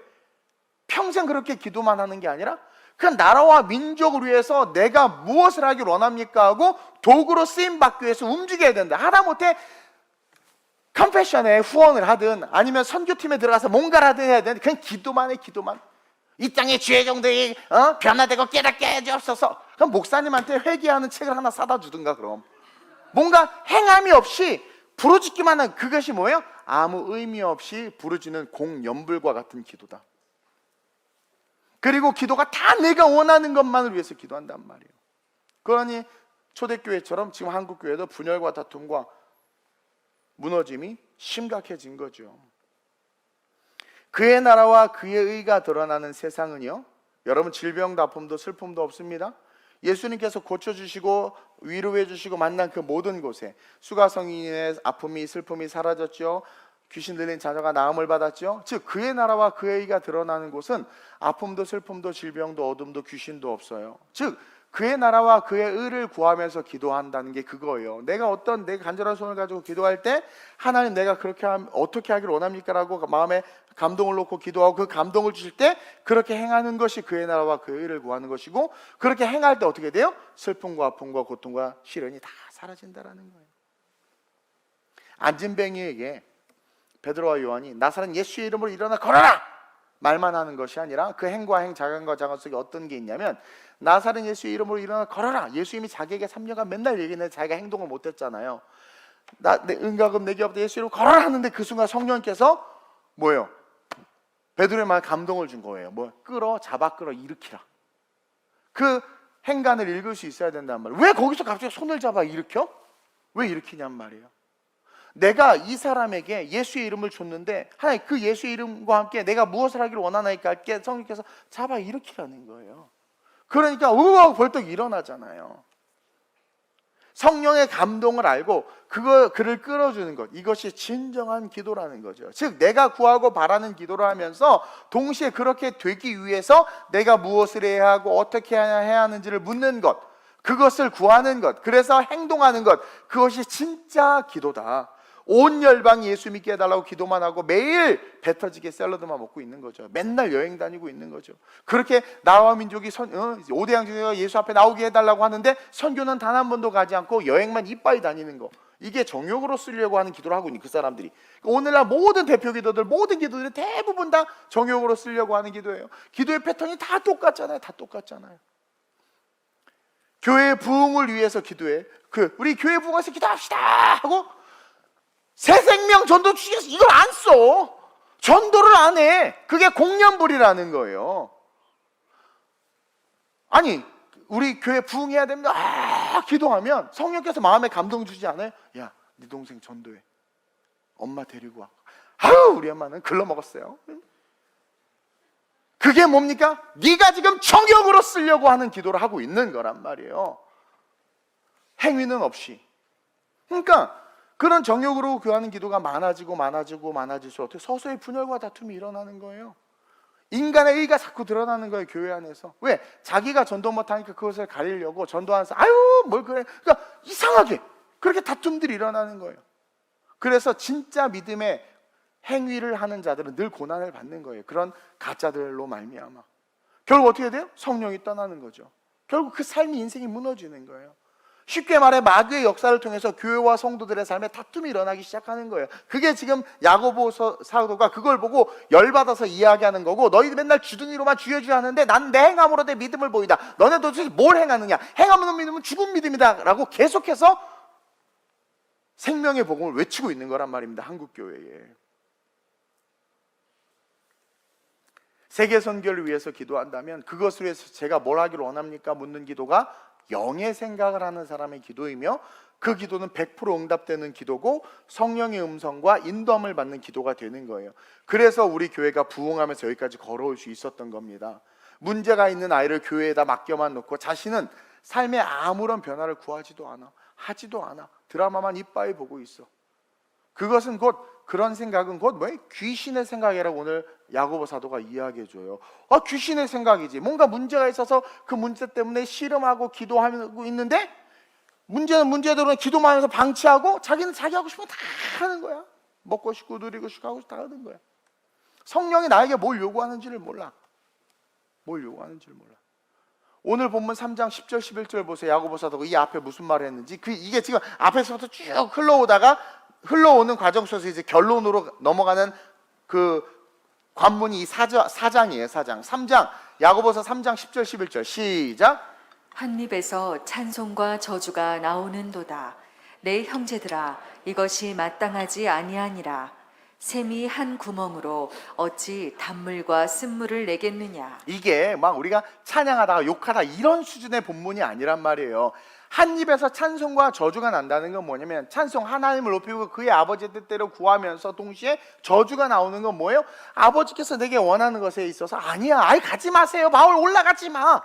[SPEAKER 1] 평생 그렇게 기도만 하는 게 아니라 그 나라와 민족을 위해서 내가 무엇을 하기를 원합니까 하고 도구로 쓰임받기 위해서 움직여야 된다. 하다못해 컨페션에 후원을 하든 아니면 선교팀에 들어가서 뭔가를 하든 해야 되는데 그냥 기도만 해. 기도만. 이 땅의 죄 정도이 변화되고 깨닫게 해주옵소서. 그럼 목사님한테 회개하는 책을 하나 사다 주든가. 그럼 뭔가 행함이 없이 부르짖기만 한 그것이 뭐예요? 아무 의미 없이 부르짖는 공연불과 같은 기도다. 그리고 기도가 다 내가 원하는 것만을 위해서 기도한단 말이에요. 그러니 초대교회처럼 지금 한국교회도 분열과 다툼과 무너짐이 심각해진 거죠. 그의 나라와 그의 의가 드러나는 세상은요, 여러분, 질병도 아픔도 슬픔도 없습니다. 예수님께서 고쳐주시고 위로해 주시고 만난 그 모든 곳에 수가성인의 아픔이 슬픔이 사라졌죠. 귀신 들린 자녀가 나음을 받았죠. 즉, 그의 나라와 그의 의가 드러나는 곳은 아픔도 슬픔도 질병도 어둠도 귀신도 없어요. 즉, 그의 나라와 그의 의를 구하면서 기도한다는 게 그거예요. 내가 간절한 손을 가지고 기도할 때 하나님, 내가 그렇게 하면 어떻게 하기를 원합니까? 라고 마음에 감동을 놓고 기도하고 그 감동을 주실 때 그렇게 행하는 것이 그의 나라와 그의 의를 구하는 것이고, 그렇게 행할 때 어떻게 돼요? 슬픔과 아픔과 고통과 시련이 다 사라진다라는 거예요. 안진뱅이에게 베드로와 요한이 나사렛 예수의 이름으로 일어나 걸어라! 말만 하는 것이 아니라 그 행과 행, 자간과 자간 속에 어떤 게 있냐면, 나사렛 예수의 이름으로 일어나 걸어라. 예수님이 자기에게 3년간 맨날 얘기했는데 자기가 행동을 못했잖아요. 내 은가금 내게 없다 예수 이름으로 걸어라 하는데 그 순간 성령께서 뭐예요? 베드로의 말 감동을 준 거예요. 잡아 끌어 일으키라. 그 행간을 읽을 수 있어야 된단 말이에요. 왜 거기서 갑자기 손을 잡아 일으켜? 왜 일으키냔 말이에요. 내가 이 사람에게 예수의 이름을 줬는데 하나님, 그 예수의 이름과 함께 내가 무엇을 하기를 원하나이까 할게 성령께서 잡아 일으키라는 거예요. 그러니까 우와 벌떡 일어나잖아요. 성령의 감동을 알고 그를 끌어주는 것, 이것이 진정한 기도라는 거죠. 즉, 내가 구하고 바라는 기도를 하면서 동시에 그렇게 되기 위해서 내가 무엇을 해야 하고 어떻게 해야 하는지를 묻는 것, 그것을 구하는 것, 그래서 행동하는 것, 그것이 진짜 기도다. 온 열방이 예수 믿게 해달라고 기도만 하고 매일 배 터지게 샐러드만 먹고 있는 거죠. 맨날 여행 다니고 있는 거죠. 그렇게 나와 민족이 5대양 중에 예수 앞에 나오게 해달라고 하는데 선교는 단 한 번도 가지 않고 여행만 이빠이 다니는 거, 이게 정욕으로 쓰려고 하는 기도를 하고 있는 그 사람들이, 오늘날 모든 대표 기도들, 모든 기도들이 대부분 다 정욕으로 쓰려고 하는 기도예요. 기도의 패턴이 다 똑같잖아요. 다 똑같잖아요. 교회의 부흥을 위해서 기도해. 우리 교회 부흥해서 기도합시다 하고 새 생명 전도 주시겠어, 이걸 안 써. 전도를 안 해. 그게 공연불이라는 거예요. 아니, 우리 교회 부흥해야 됩니다. 기도하면 성령께서 마음에 감동 주지 않아요? 야, 네 동생 전도해. 엄마 데리고 와. 우리 엄마는 글러먹었어요. 그게 뭡니까? 네가 지금 정욕으로 쓰려고 하는 기도를 하고 있는 거란 말이에요. 행위는 없이. 그러니까 그런 정욕으로 구하는 기도가 많아질수록 서서히 분열과 다툼이 일어나는 거예요. 인간의 의가 자꾸 드러나는 거예요, 교회 안에서. 왜? 자기가 전도 못하니까 그것을 가리려고 전도하는 사람, 아유 뭘 그래. 그러니까 이상하게 그렇게 다툼들이 일어나는 거예요. 그래서 진짜 믿음의 행위를 하는 자들은 늘 고난을 받는 거예요. 그런 가짜들로 말미암아. 결국 어떻게 돼요? 성령이 떠나는 거죠. 결국 그 삶이, 인생이 무너지는 거예요. 쉽게 말해 마귀의 역사를 통해서 교회와 성도들의 삶에 다툼이 일어나기 시작하는 거예요. 그게 지금 야고보서 사도가 그걸 보고 열받아서 이야기하는 거고, 너희들 맨날 주둥이로만 주여주여 하는데 난 내 행함으로 내 믿음을 보인다. 너네 도대체 뭘 행하느냐? 행함없는 믿음은 죽은 믿음이다 라고 계속해서 생명의 복음을 외치고 있는 거란 말입니다. 한국교회에. 세계 선교를 위해서 기도한다면 그것을 위해서 제가 뭘 하기를 원합니까? 묻는 기도가 영의 생각을 하는 사람의 기도이며, 그 기도는 100% 응답되는 기도고 성령의 음성과 인도함을 받는 기도가 되는 거예요. 그래서 우리 교회가 부흥하면서 여기까지 걸어올 수 있었던 겁니다. 문제가 있는 아이를 교회에다 맡겨만 놓고 자신은 삶에 아무런 변화를 구하지도 않아, 하지도 않아, 드라마만 이빠이 보고 있어. 그것은 곧, 그런 생각은 곧 뭐예요? 귀신의 생각이라고 오늘 야고보 사도가 이야기해줘요. 귀신의 생각이지. 뭔가 문제가 있어서 그 문제 때문에 씨름하고 기도하고 있는데, 문제는 문제대로 기도만 하면서 방치하고 자기는 자기 하고 싶은 거 다 하는 거야. 먹고 싶고 누리고 싶고 하고 싶고 다 하는 거야. 성령이 나에게 뭘 요구하는지를 몰라. 뭘 요구하는지를 몰라. 오늘 본문 3장 10절 11절 보세요. 야고보 사도가 이 앞에 무슨 말을 했는지. 이게 지금 앞에서부터 쭉 흘러오는 과정 속에서 이제 결론으로 넘어가는 그 관문이 이 4장이에요. 4장. 3장, 야고보서 3장 10절 11절 시작.
[SPEAKER 2] 한 입에서 찬송과 저주가 나오는도다. 내 형제들아, 이것이 마땅하지 아니하니라. 샘이 한 구멍으로 어찌 단물과 쓴물을 내겠느냐.
[SPEAKER 1] 이게 막 우리가 찬양하다가 욕하다 이런 수준의 본문이 아니란 말이에요. 한 입에서 찬송과 저주가 난다는 건 뭐냐면, 찬송, 하나님을 높이고 그의 아버지의 뜻대로 구하면서 동시에 저주가 나오는 건 뭐예요? 아버지께서 내게 원하는 것에 있어서 아니야, 아이 가지 마세요, 바울 올라가지 마.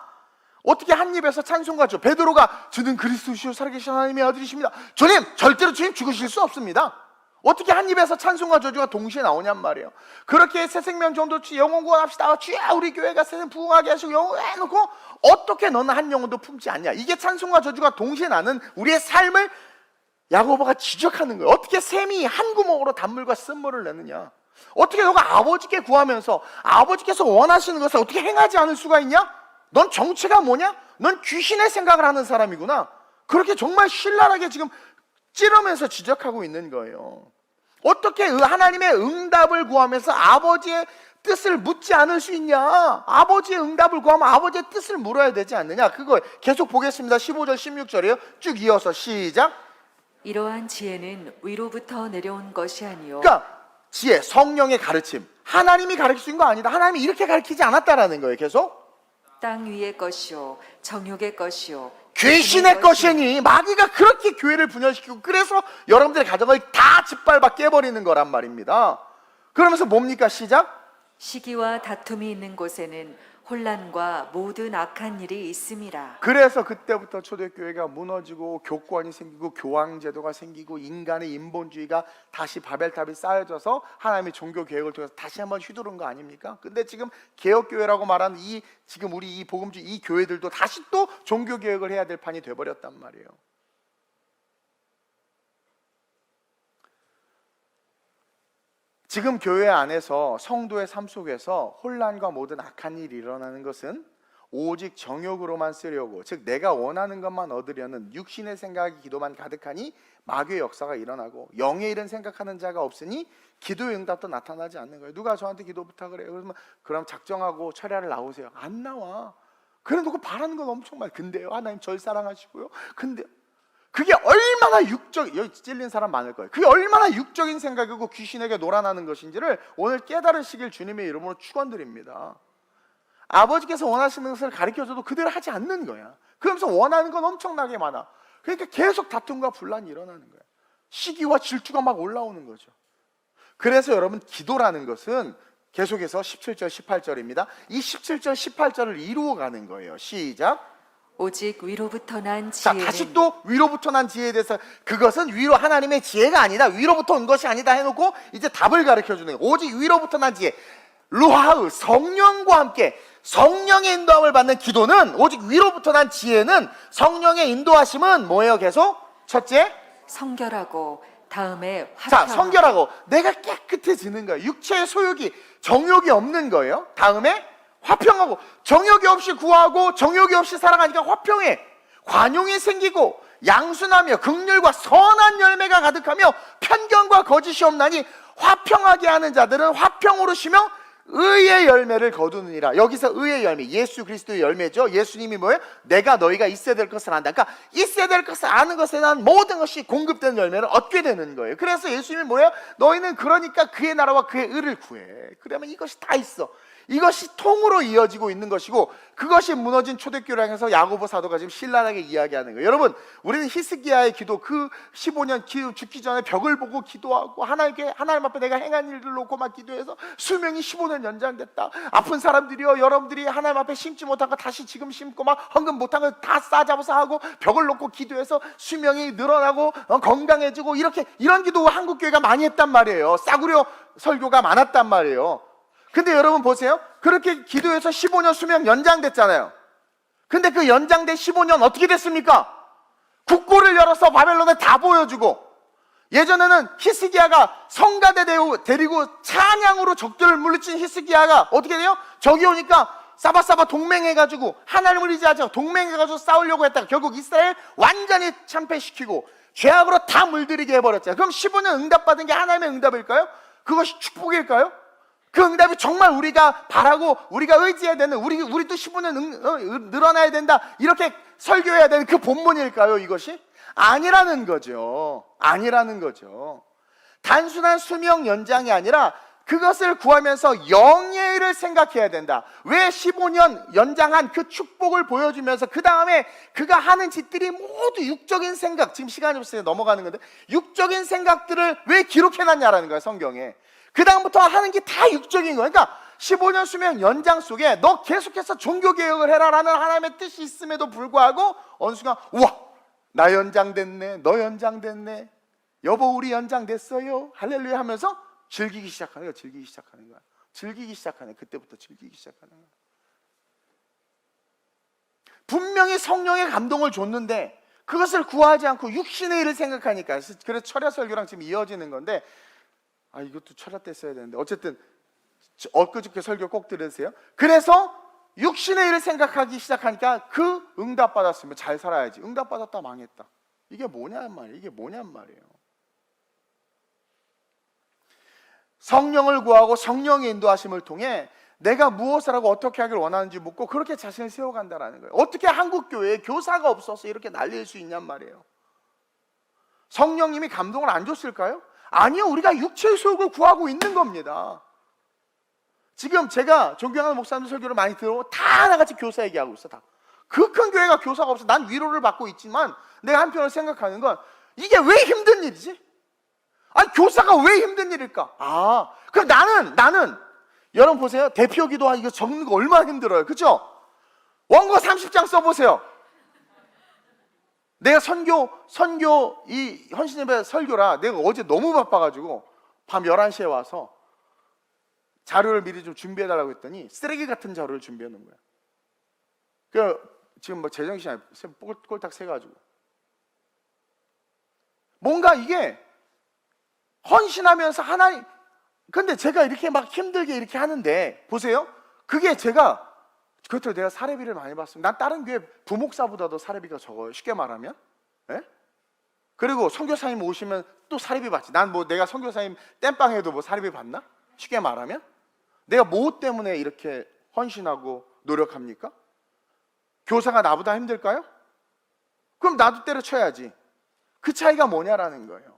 [SPEAKER 1] 어떻게 한 입에서 찬송과 저, 베드로가 주는 그리스도시요 살아계신 하나님의 아들이십니다. 주님, 절대로 주님 죽으실 수 없습니다. 어떻게 한 입에서 찬송과 저주가 동시에 나오냔 말이에요. 그렇게 새 생명 전도치 영혼 구원합시다, 주여 우리 교회가 세상 부흥하게 하시고 영혼 해놓고, 어떻게 너는 한 영혼도 품지 않냐. 이게 찬송과 저주가 동시에 나는 우리의 삶을 야고보가 지적하는 거예요. 어떻게 샘이 한 구멍으로 단물과 쓴물을 내느냐. 어떻게 너가 아버지께 구하면서 아버지께서 원하시는 것을 어떻게 행하지 않을 수가 있냐? 넌 정체가 뭐냐? 넌 귀신의 생각을 하는 사람이구나. 그렇게 정말 신랄하게 지금 찌르면서 지적하고 있는 거예요. 어떻게 하나님의 응답을 구하면서 아버지의 뜻을 묻지 않을 수 있냐? 아버지의 응답을 구하면 아버지의 뜻을 물어야 되지 않느냐? 그거 계속 보겠습니다. 15절 16절이에요. 쭉 이어서 시작.
[SPEAKER 2] 이러한 지혜는 위로부터 내려온 것이 아니요.
[SPEAKER 1] 그러니까 지혜, 성령의 가르침, 하나님이 가르친 거 아니다. 하나님이 이렇게 가르치지 않았다라는 거예요. 계속
[SPEAKER 2] 땅 위의 것이요 정욕의 것이요
[SPEAKER 1] 귀신의 것이니, 마귀가 그렇게 교회를 분열시키고, 그래서 여러분들의 가정을 다 짓밟아 깨버리는 거란 말입니다. 그러면서 뭡니까? 시작.
[SPEAKER 2] 시기와 다툼이 있는 곳에는 혼란과 모든 악한 일이 있음이라.
[SPEAKER 1] 그래서 그때부터 초대교회가 무너지고 교권이 생기고 교황제도가 생기고 인간의 인본주의가 다시 바벨탑이 쌓여져서 하나님의 종교개혁을 통해서 다시 한번 휘두른 거 아닙니까? 근데 지금 개혁교회라고 말하는 지금 우리 이 복음주의 이 교회들도 다시 또 종교개혁을 해야 될 판이 돼버렸단 말이에요. 지금 교회 안에서 성도의 삶 속에서 혼란과 모든 악한 일이 일어나는 것은 오직 정욕으로만 쓰려고, 즉 내가 원하는 것만 얻으려는 육신의 생각이 기도만 가득하니 마귀의 역사가 일어나고, 영의 일은 생각하는 자가 없으니 기도의 응답도 나타나지 않는 거예요. 누가 저한테 기도 부탁을 해요. 그럼 작정하고 철야를 나오세요. 안 나와. 그래 놓고 바라는 건 엄청 많아요. 근데요, 하나님 절 사랑하시고요. 근데 그게 얼마나 여기 찔린 사람 많을 거예요. 그게 얼마나 육적인 생각이고 귀신에게 놀아나는 것인지를 오늘 깨달으시길 주님의 이름으로 축원드립니다. 아버지께서 원하시는 것을 가르쳐줘도 그대로 하지 않는 거야. 그러면서 원하는 건 엄청나게 많아. 그러니까 계속 다툼과 분란이 일어나는 거야. 시기와 질투가 막 올라오는 거죠. 그래서 여러분, 기도라는 것은 계속해서 17절 18절입니다. 이 17절 18절을 이루어가는 거예요. 시작.
[SPEAKER 2] 오직 위로부터 난
[SPEAKER 1] 자,
[SPEAKER 2] 지혜는
[SPEAKER 1] 다시 또 위로부터 난 지혜에 대해서 그것은 위로 하나님의 지혜가 아니다, 위로부터 온 것이 아니다 해놓고 이제 답을 가르쳐주는 거예요. 오직 위로부터 난 지혜, 루하의 성령과 함께 성령의 인도함을 받는 기도는, 오직 위로부터 난 지혜는, 성령의 인도하심은 뭐예요? 계속 첫째,
[SPEAKER 2] 성결하고 다음에
[SPEAKER 1] 자,
[SPEAKER 2] 화평.
[SPEAKER 1] 성결하고 내가 깨끗해지는 거예요. 육체의 소욕이, 정욕이 없는 거예요. 다음에 화평하고, 정욕이 없이 구하고 정욕이 없이 살아가니까 화평해. 관용이 생기고 양순하며 긍휼과 선한 열매가 가득하며 편견과 거짓이 없나니 화평하게 하는 자들은 화평으로 쉬며 의의 열매를 거두느니라. 여기서 의의 열매, 예수 그리스도의 열매죠. 예수님이 뭐예요? 내가 너희가 있어야 될 것을 안다. 그러니까 있어야 될 것을 아는 것에 대한 모든 것이 공급되는 열매를 얻게 되는 거예요. 그래서 예수님이 뭐예요? 너희는 그러니까 그의 나라와 그의 의를 구해. 그러면 이것이 다 있어. 이것이 통으로 이어지고 있는 것이고, 그것이 무너진 초대교회를 향해서 야고보 사도가 지금 신랄하게 이야기하는 거예요. 여러분, 우리는 히스기야의 기도, 그 15년 죽기 전에 벽을 보고 기도하고 하나님 앞에 내가 행한 일을 놓고 막 기도해서 수명이 15년 연장됐다. 아픈 사람들이요, 여러분들이 하나님 앞에 심지 못한 거 다시 지금 심고 막 헌금 못한 거 다 싸잡아서 하고 벽을 놓고 기도해서 수명이 늘어나고 건강해지고, 이렇게 이런 기도 한국 교회가 많이 했단 말이에요. 싸구려 설교가 많았단 말이에요. 근데 여러분 보세요. 그렇게 기도해서 15년 수명 연장됐잖아요. 근데 그 연장된 15년 어떻게 됐습니까? 국고를 열어서 바벨론에 다 보여주고, 예전에는 히스기야가 성가대 데리고 찬양으로 적들을 물리친 히스기야가 어떻게 돼요? 적이 오니까 사바사바 동맹해가지고 하나님을 의지하자 동맹해가지고 싸우려고 했다가 결국 이스라엘 완전히 참패시키고 죄악으로 다 물들이게 해버렸잖아요. 그럼 15년 응답받은 게 하나님의 응답일까요? 그것이 축복일까요? 그 응답이 정말 우리가 바라고 우리가 의지해야 되는, 우리도 15년 늘어나야 된다, 이렇게 설교해야 되는 그 본문일까요? 이것이 아니라는 거죠. 아니라는 거죠. 단순한 수명 연장이 아니라 그것을 구하면서 영의 일을 생각해야 된다. 왜 15년 연장한 그 축복을 보여주면서 그 다음에 그가 하는 짓들이 모두 육적인 생각, 지금 시간이 없어서 넘어가는 건데, 육적인 생각들을 왜 기록해놨냐라는 거예요, 성경에. 그 다음부터 하는 게 다 육적인 거예요. 그러니까 15년 수명 연장 속에 너 계속해서 종교개혁을 해라라는 하나님의 뜻이 있음에도 불구하고 어느 순간, 우와, 나 연장됐네, 너 연장됐네, 여보 우리 연장됐어요, 할렐루야 하면서 즐기기 시작하는 거야. 즐기기 시작하는 거야. 즐기기 시작하네. 그때부터 즐기기 시작하는 거야. 분명히 성령의 감동을 줬는데 그것을 구하지 않고 육신의 일을 생각하니까, 그래서 철야 설교랑 지금 이어지는 건데, 이것도 철야 때 써야 되는데, 어쨌든 엊그저께 설교 꼭 들으세요. 그래서 육신의 일을 생각하기 시작하니까 그 응답 받았으면 잘 살아야지, 응답 받았다 망했다, 이게 뭐냔 말이에요. 이게 뭐냔 말이에요. 성령을 구하고 성령의 인도하심을 통해 내가 무엇을 하고 어떻게 하길 원하는지 묻고 그렇게 자신을 세워간다는 거예요. 어떻게 한국 교회에 교사가 없어서 이렇게 날릴 수 있냔 말이에요. 성령님이 감동을 안 줬을까요? 아니요, 우리가 육체의 소욕을 구하고 있는 겁니다. 지금 제가 존경하는 목사님들 설교를 많이 들어보면 다 하나같이 교사 얘기하고 있어. 다. 그 큰 교회가 교사가 없어. 난 위로를 받고 있지만 내가 한편으로 생각하는 건, 이게 왜 힘든 일이지? 교사가 왜 힘든 일일까? 그럼 나는 여러분 보세요. 대표 기도 이거 적는 거 얼마나 힘들어요. 그죠? 원고 30장 써보세요. 내가 선교 이 헌신예배 설교라 내가 어제 너무 바빠가지고 밤 11시에 와서 자료를 미리 좀 준비해달라고 했더니 쓰레기 같은 자료를 준비해 놓은 거야. 지금 뭐 제정신이 꼴딱 새가지고 뭔가 이게 헌신하면서 하나님, 근데 제가 이렇게 막 힘들게 이렇게 하는데 보세요. 그게 그것도 내가 사례비를 많이 받습니다. 난 다른 교회 부목사보다도 사례비가 적어요. 쉽게 말하면. 예? 그리고 선교사님 오시면 또 사례비 받지. 난 뭐 내가 선교사님 땜빵해도 뭐 사례비 받나? 쉽게 말하면. 내가 뭐 때문에 이렇게 헌신하고 노력합니까? 교사가 나보다 힘들까요? 그럼 나도 때려쳐야지. 그 차이가 뭐냐라는 거예요.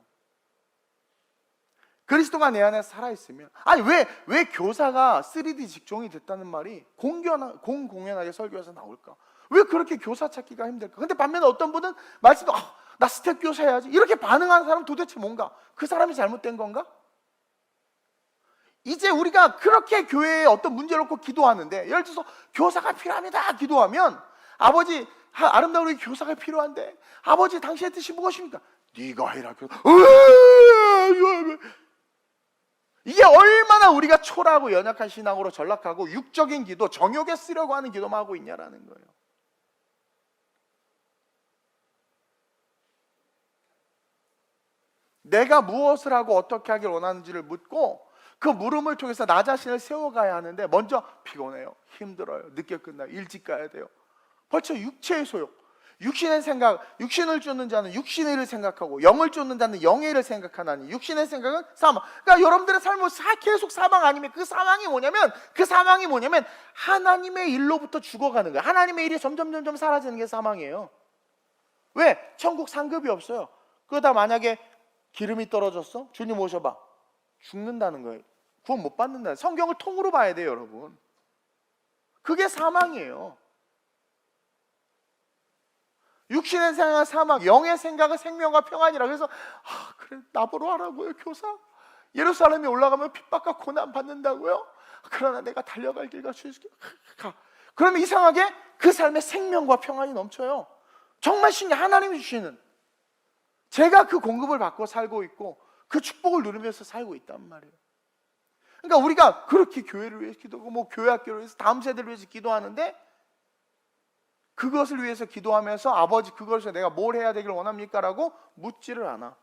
[SPEAKER 1] 그리스도가 내 안에 살아있으면, 왜 교사가 3D 직종이 됐다는 말이 공공연하게 설교에서 나올까? 왜 그렇게 교사 찾기가 힘들까? 근데 반면에 어떤 분은 말씀도 나 스텝 교사 해야지, 이렇게 반응하는 사람은 도대체 뭔가? 그 사람이 잘못된 건가? 이제 우리가 그렇게 교회에 어떤 문제를 놓고 기도하는데, 예를 들어서 교사가 필요합니다 기도하면 아버지, 아름다운 우리 교사가 필요한데, 아버지 당신의 뜻이 무엇입니까? 네가 해라 교사. 이게 얼마나 우리가 초라하고 연약한 신앙으로 전락하고 육적인 기도, 정욕에 쓰려고 하는 기도만 하고 있냐라는 거예요. 내가 무엇을 하고 어떻게 하길 원하는지를 묻고 그 물음을 통해서 나 자신을 세워가야 하는데, 먼저 피곤해요, 힘들어요, 늦게 끝나요, 일찍 가야 돼요. 벌써 육체의 소욕, 육신의 생각, 육신을 쫓는 자는 육신의 일을 생각하고 영을 쫓는 자는 영의 일을 생각하나니 육신의 생각은 사망. 그러니까 여러분들의 삶은 계속 사망 아니면 그 사망이 뭐냐면 하나님의 일로부터 죽어가는 거예요. 하나님의 일이 점점 사라지는 게 사망이에요. 왜? 천국 상급이 없어요. 그러다 만약에 기름이 떨어졌어? 주님 오셔봐. 죽는다는 거예요. 구원 못 받는다. 성경을 통으로 봐야 돼요, 여러분. 그게 사망이에요. 육신의 생각은 사망, 영의 생각은 생명과 평안이라. 그래서 그래, 나보러 하라고요, 교사? 예루살렘에 올라가면 핍박과 고난 받는다고요? 그러나 내가 달려갈 길과 주의식게 가. 그러면 이상하게 그 삶에 생명과 평안이 넘쳐요. 정말 신기해. 하나님이 주시는, 제가 그 공급을 받고 살고 있고 그 축복을 누리면서 살고 있단 말이에요. 그러니까 우리가 그렇게 교회를 위해서 기도하고 뭐 교회 학교를 위해서 다음 세대를 위해서 기도하는데, 그것을 위해서 기도하면서 아버지 그것을 내가 뭘 해야 되길 원합니까? 라고 묻지를 않아.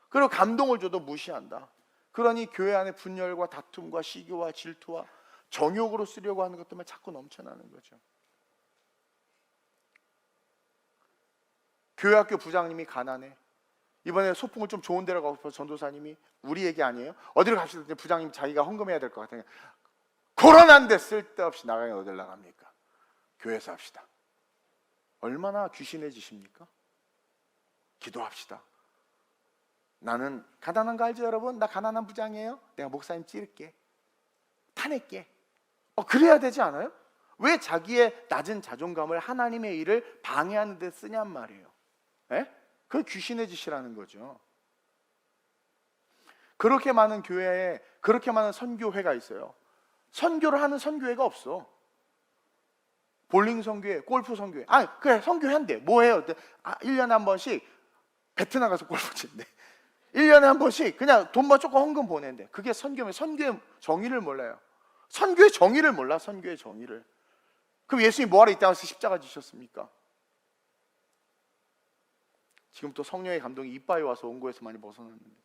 [SPEAKER 1] 그리고 감동을 줘도 무시한다. 그러니 교회 안에 분열과 다툼과 시기와 질투와 정욕으로 쓰려고 하는 것들만 자꾸 넘쳐나는 거죠. 교회학교 부장님이 가난해. 이번에 소풍을 좀 좋은 데로 가고 싶어서 전도사님이, 우리 얘기 아니에요, 어디로 갑시다. 부장님 자기가 헌금해야 될 것 같아요. 코로나인데 쓸데없이 나가게 어딜 나갑니까? 교회에서 합시다. 얼마나 귀신해지십니까? 기도합시다. 나는 가난한 거 알죠, 여러분? 나 가난한 부장이에요. 내가 목사님 찌를게, 타낼게. 그래야 되지 않아요? 왜 자기의 낮은 자존감을 하나님의 일을 방해하는 데 쓰냔 말이에요. 그게 귀신의 짓이라는 거죠. 그렇게 많은 교회에 그렇게 많은 선교회가 있어요. 선교를 하는 선교회가 없어. 볼링 선교회, 골프 선교회. 그래, 선교회 한대. 뭐 해요? 1년에 한 번씩 베트남 가서 골프 친대. 1년에 한 번씩 그냥 돈만 조금 헌금 보낸대. 그게 선교면 선교의 정의를 몰라요. 선교의 정의를 몰라, 선교의 정의를. 그럼 예수님이 뭐하러 이 땅에서 십자가 지셨습니까? 지금 또 성령의 감동이 이빠이 와서 원고에서 많이 벗어났는데.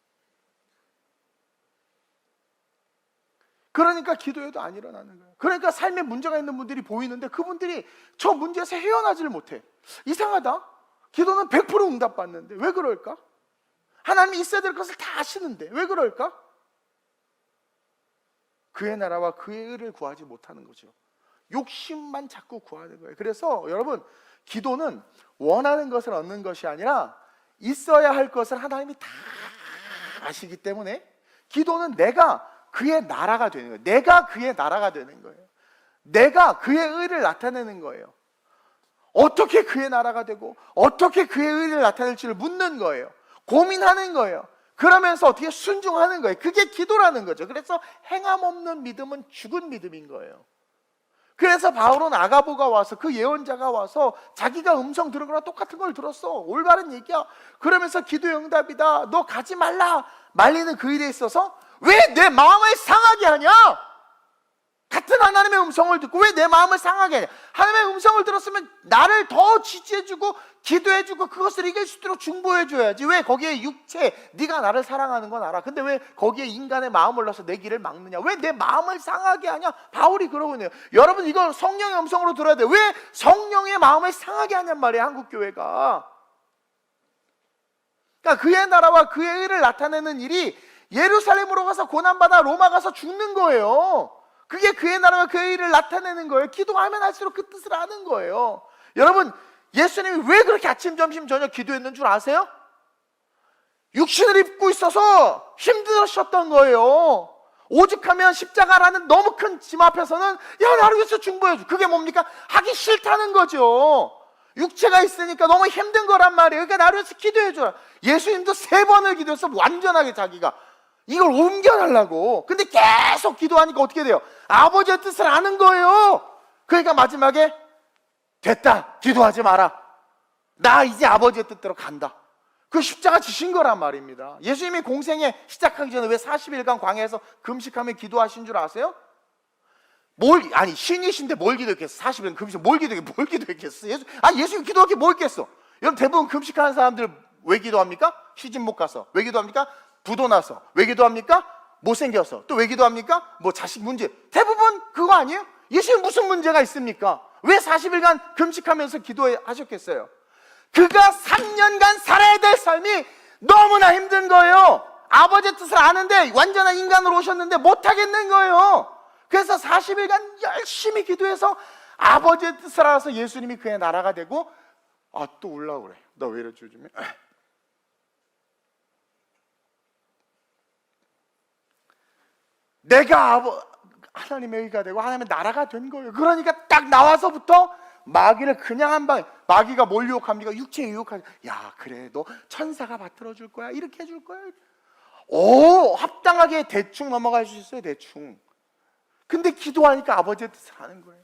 [SPEAKER 1] 그러니까 기도해도 안 일어나는 거예요. 그러니까 삶에 문제가 있는 분들이 보이는데 그분들이 저 문제에서 헤어나지를 못해. 이상하다. 기도는 100% 응답받는데 왜 그럴까? 하나님이 있어야 될 것을 다 아시는데 왜 그럴까? 그의 나라와 그의 의를 구하지 못하는 거죠. 욕심만 자꾸 구하는 거예요. 그래서 여러분, 기도는 원하는 것을 얻는 것이 아니라 있어야 할 것을 하나님이 다 아시기 때문에, 기도는 내가 그의 나라가 되는 거예요. 내가 그의 나라가 되는 거예요. 내가 그의 의를 나타내는 거예요. 어떻게 그의 나라가 되고 어떻게 그의 의를 나타낼지를 묻는 거예요. 고민하는 거예요. 그러면서 어떻게 순종하는 거예요. 그게 기도라는 거죠. 그래서 행함 없는 믿음은 죽은 믿음인 거예요. 그래서 바울은 아가보가 와서, 그 예언자가 와서 자기가 음성 들은 거랑 똑같은 걸 들었어. 올바른 얘기야. 그러면서 기도의 응답이다, 너 가지 말라 말리는 그 일에 있어서 왜 내 마음을 상하게 하냐? 같은 하나님의 음성을 듣고 왜 내 마음을 상하게 하냐? 하나님의 음성을 들었으면 나를 더 지지해주고 기도해주고 그것을 이길 수 있도록 중보해줘야지. 왜 거기에 육체, 네가 나를 사랑하는 건 알아. 근데 왜 거기에 인간의 마음을 넣어서 내 길을 막느냐? 왜 내 마음을 상하게 하냐? 바울이 그러고 있네요. 여러분, 이거 성령의 음성으로 들어야 돼. 왜 성령의 마음을 상하게 하냔 말이에요, 한국교회가. 그러니까 그의 나라와 그의 의를 나타내는 일이 예루살렘으로 가서 고난받아 로마 가서 죽는 거예요. 그게 그의 나라와 그의 일을 나타내는 거예요. 기도하면 할수록 그 뜻을 아는 거예요. 여러분, 예수님이 왜 그렇게 아침, 점심, 저녁 기도했는 줄 아세요? 육신을 입고 있어서 힘드셨던 거예요. 오죽하면 십자가라는 너무 큰 짐 앞에서는 야, 나를 위해서 중보해줘. 그게 뭡니까? 하기 싫다는 거죠. 육체가 있으니까 너무 힘든 거란 말이에요. 그러니까 나를 위해서 기도해줘라. 예수님도 3번을 기도해서 완전하게 자기가 이걸 옮겨달라고. 근데 계속 기도하니까 어떻게 돼요? 아버지의 뜻을 아는 거예요. 그러니까 마지막에 됐다, 기도하지 마라, 나 이제 아버지의 뜻대로 간다. 그 십자가 지신 거란 말입니다. 예수님이 공생에 시작하기 전에 왜 40일간 광야에서 금식하며 기도하신 줄 아세요? 신이신데 뭘 기도했겠어? 40일간 금식 뭘 기도했겠어? 예수님 기도할 게 뭐 있겠어? 여러분, 대부분 금식하는 사람들 왜 기도합니까? 시집 못 가서. 왜 기도합니까? 부도 나서. 왜 기도합니까? 못생겨서. 또 왜 기도합니까? 뭐 자식 문제. 대부분 그거 아니에요? 예수님 무슨 문제가 있습니까? 왜 40일간 금식하면서 기도하셨겠어요? 그가 3년간 살아야 될 삶이 너무나 힘든 거예요. 아버지의 뜻을 아는데 완전한 인간으로 오셨는데 못하겠는 거예요. 그래서 40일간 열심히 기도해서 아버지의 뜻을 알아서 예수님이 그의 나라가 되고, 또 울라고 그래. 나 왜 이러지 요즘에? 내가 하나님의 의가 되고 하나님의 나라가 된 거예요. 그러니까 딱 나와서부터 마귀를 그냥 한 방, 마귀가 뭘 유혹합니까? 육체에 유혹하지. 야, 그래, 너 천사가 받들어 줄 거야, 이렇게 해줄 거야. 합당하게 대충 넘어갈 수 있어요, 대충. 근데 기도하니까 아버지의 뜻을 아는 거예요.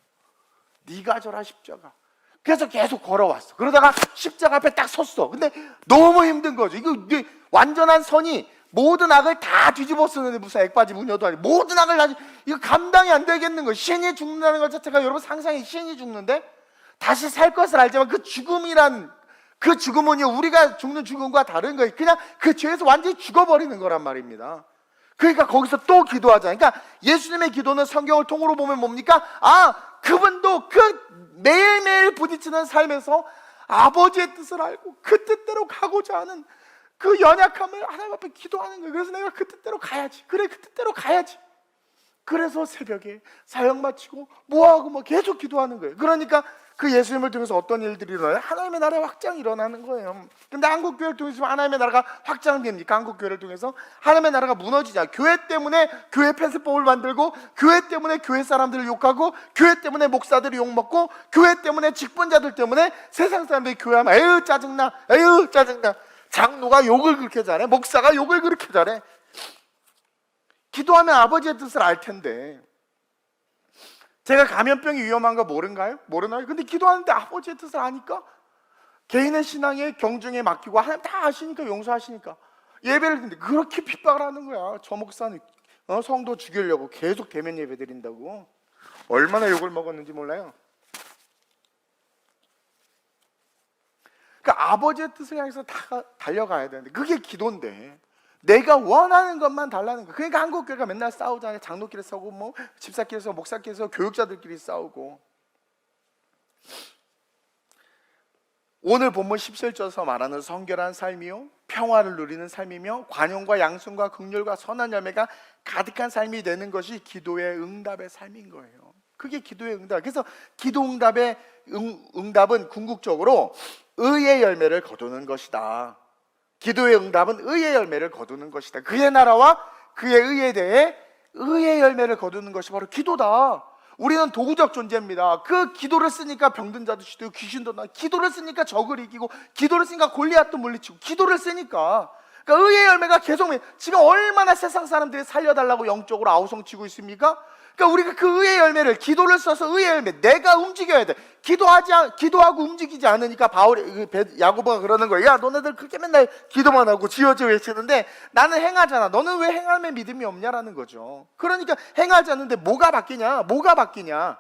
[SPEAKER 1] 네가 져라 십자가. 그래서 계속 걸어왔어. 그러다가 십자가 앞에 딱 섰어. 근데 너무 힘든 거죠. 이거 완전한 선이 모든 악을 다 뒤집어 쓰는데 무슨 액바지 무녀도 아니고 모든 악을 다, 이거 감당이 안 되겠는 거예요. 신이 죽는다는 것 자체가, 여러분 상상이, 신이 죽는데 다시 살 것을 알지만 그 죽음은 우리가 죽는 죽음과 다른 거예요. 그냥 그 죄에서 완전히 죽어버리는 거란 말입니다. 그러니까 거기서 또 기도하자. 그러니까 예수님의 기도는 성경을 통으로 보면 뭡니까? 그분도 그 매일매일 부딪히는 삶에서 아버지의 뜻을 알고 그 뜻대로 가고자 하는 그 연약함을 하나님 앞에 기도하는 거예요. 그래서 내가 그 뜻대로 가야지. 그래, 그 뜻대로 가야지. 그래서 새벽에 사역 마치고 뭐하고 계속 기도하는 거예요. 그러니까 그 예수님을 통해서 어떤 일들이 일어나요? 하나님의 나라의 확장이 일어나는 거예요. 근데 한국교회를 통해서 하나님의 나라가 확장됩니까? 한국교회를 통해서 하나님의 나라가 무너지자. 교회 때문에 교회 폐쇄법을 만들고, 교회 때문에 교회 사람들을 욕하고, 교회 때문에 목사들이 욕먹고, 교회 때문에 직분자들 때문에 세상 사람들이 교회하면 에휴 짜증나, 에휴 짜증나. 장로가 욕을 그렇게 잘해, 목사가 욕을 그렇게 잘해. 기도하면 아버지의 뜻을 알 텐데. 제가 감염병이 위험한 거 모르나요? 근데 기도하는데 아버지의 뜻을 아니까 개인의 신앙에 경중에 맡기고 하나님 다 아시니까 용서하시니까 예배를 드는데 그렇게 핍박을 하는 거야. 저 목사는 성도 죽이려고 계속 대면 예배 드린다고. 얼마나 욕을 먹었는지 몰라요. 그러니까 아버지의 뜻을 향해서 다 달려가야 되는데 그게 기도인데 내가 원하는 것만 달라는 거야. 그러니까 한국교회가 맨날 싸우잖아요. 장로끼리 싸우고 집사끼리 싸우고 목사끼리 싸우고 교육자들끼리 싸우고. 오늘 본문 17절에서 말하는 성결한 삶이요 평화를 누리는 삶이며 관용과 양순과 긍휼과 선한 열매가 가득한 삶이 되는 것이 기도의 응답의 삶인 거예요. 그게 기도의 응답. 그래서 기도 응답의 응답은 궁극적으로 의의 열매를 거두는 것이다. 기도의 응답은 의의 열매를 거두는 것이다. 그의 나라와 그의 의에 대해 의의 열매를 거두는 것이 바로 기도다. 우리는 도구적 존재입니다. 그 기도를 쓰니까 병든 자도 치고 귀신도 나. 기도를 쓰니까 적을 이기고, 기도를 쓰니까 골리앗도 물리치고, 기도를 쓰니까. 그러니까 의의 열매가 계속, 지금 얼마나 세상 사람들이 살려달라고 영적으로 아우성치고 있습니까? 그러니까 우리가 그 의의 열매를, 기도를 써서 의의 열매, 내가 움직여야 돼. 기도하고 움직이지 않으니까 야고보가 그러는 거야. 야, 너네들 그렇게 맨날 기도만 하고 지어져 외치는데 나는 행하잖아. 너는 왜 행함에 믿음이 없냐라는 거죠. 그러니까 행하지 않는데 뭐가 바뀌냐? 그러니까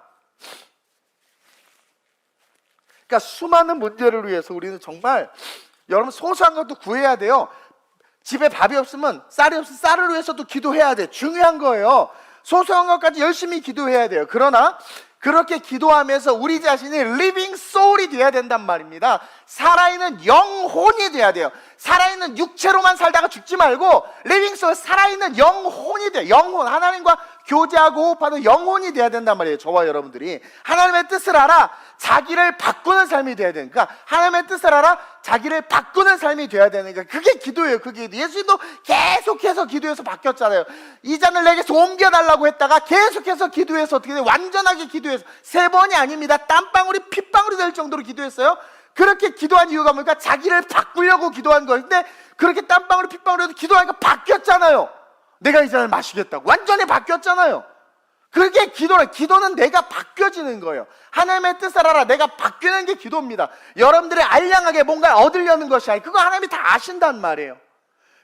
[SPEAKER 1] 수많은 문제를 위해서 우리는 정말, 여러분, 소소한 것도 구해야 돼요. 집에 밥이 없으면 쌀이 없으면 쌀을 위해서도 기도해야 돼. 중요한 거예요. 소소한 것까지 열심히 기도해야 돼요. 그러나 그렇게 기도하면서 우리 자신이 living soul이 돼야 된단 말입니다. 살아있는 영혼이 돼야 돼요. 살아있는 육체로만 살다가 죽지 말고 living soul, 살아있는 영혼이 돼요. 영혼, 하나님과 교제하고 호흡하는 영혼이 돼야 된단 말이에요. 저와 여러분들이 하나님의 뜻을 알아 자기를 바꾸는 삶이 돼야 되니까, 하나님의 뜻을 알아 자기를 바꾸는 삶이 돼야 되니까, 그게 기도예요. 그게 예수님도 계속해서 기도해서 바뀌었잖아요. 이 잔을 내게서 옮겨달라고 했다가 계속해서 기도해서 어떻게 돼요? 완전하게 기도해서 3번이 아닙니다. 땀방울이 핏방울이 될 정도로 기도했어요. 그렇게 기도한 이유가 뭡니까? 자기를 바꾸려고 기도한 거예요. 근데 그렇게 땀방울이 핏방울이 돼도 기도하니까 바뀌었잖아요. 내가 이 잔을 마시겠다고 완전히 바뀌었잖아요. 그게 기도는, 기도는 내가 바뀌어지는 거예요. 하나님의 뜻을 알아. 내가 바뀌는 게 기도입니다. 여러분들이 알량하게 뭔가 얻으려는 것이 아니에요. 그거 하나님이 다 아신단 말이에요.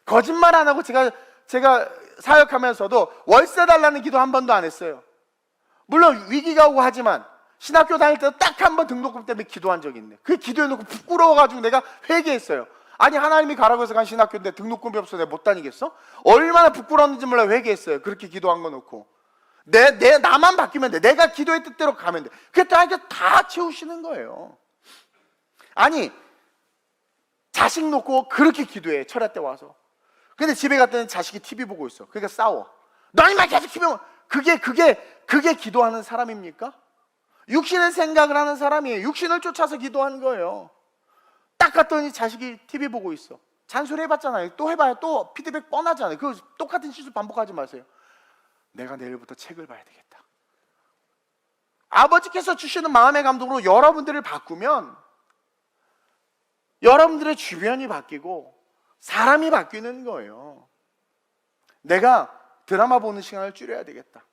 [SPEAKER 1] 거짓말 안 하고 제가 사역하면서도 월세 달라는 기도 한 번도 안 했어요. 물론 위기가 오고 하지만 신학교 다닐 때도 딱 한 번 등록금 때문에 기도한 적이 있네. 그게 기도해놓고 부끄러워가지고 내가 회개했어요. 아니, 하나님이 가라고 해서 간 신학교인데 등록금이 없어서 내가 못 다니겠어? 얼마나 부끄러웠는지 몰라 회개했어요. 그렇게 기도한 거 놓고. 나만 바뀌면 돼. 내가 기도의 뜻대로 가면 돼. 그게 다 채우시는 거예요. 아니, 자식 놓고 그렇게 기도해. 철야 때 와서. 근데 집에 갔더니 자식이 TV 보고 있어. 그러니까 싸워. 너 이만 계속 TV 보고. 그게 기도하는 사람입니까? 육신의 생각을 하는 사람이에요. 육신을 쫓아서 기도하는 거예요. 딱 갔더니 자식이 TV 보고 있어. 잔소리 해봤잖아요. 또 해봐요. 또 피드백 뻔하잖아요. 그 똑같은 실수 반복하지 마세요. 내가 내일부터 책을 봐야 되겠다. 아버지께서 주시는 마음의 감동으로 여러분들을 바꾸면 여러분들의 주변이 바뀌고 사람이 바뀌는 거예요. 내가 드라마 보는 시간을 줄여야 되겠다.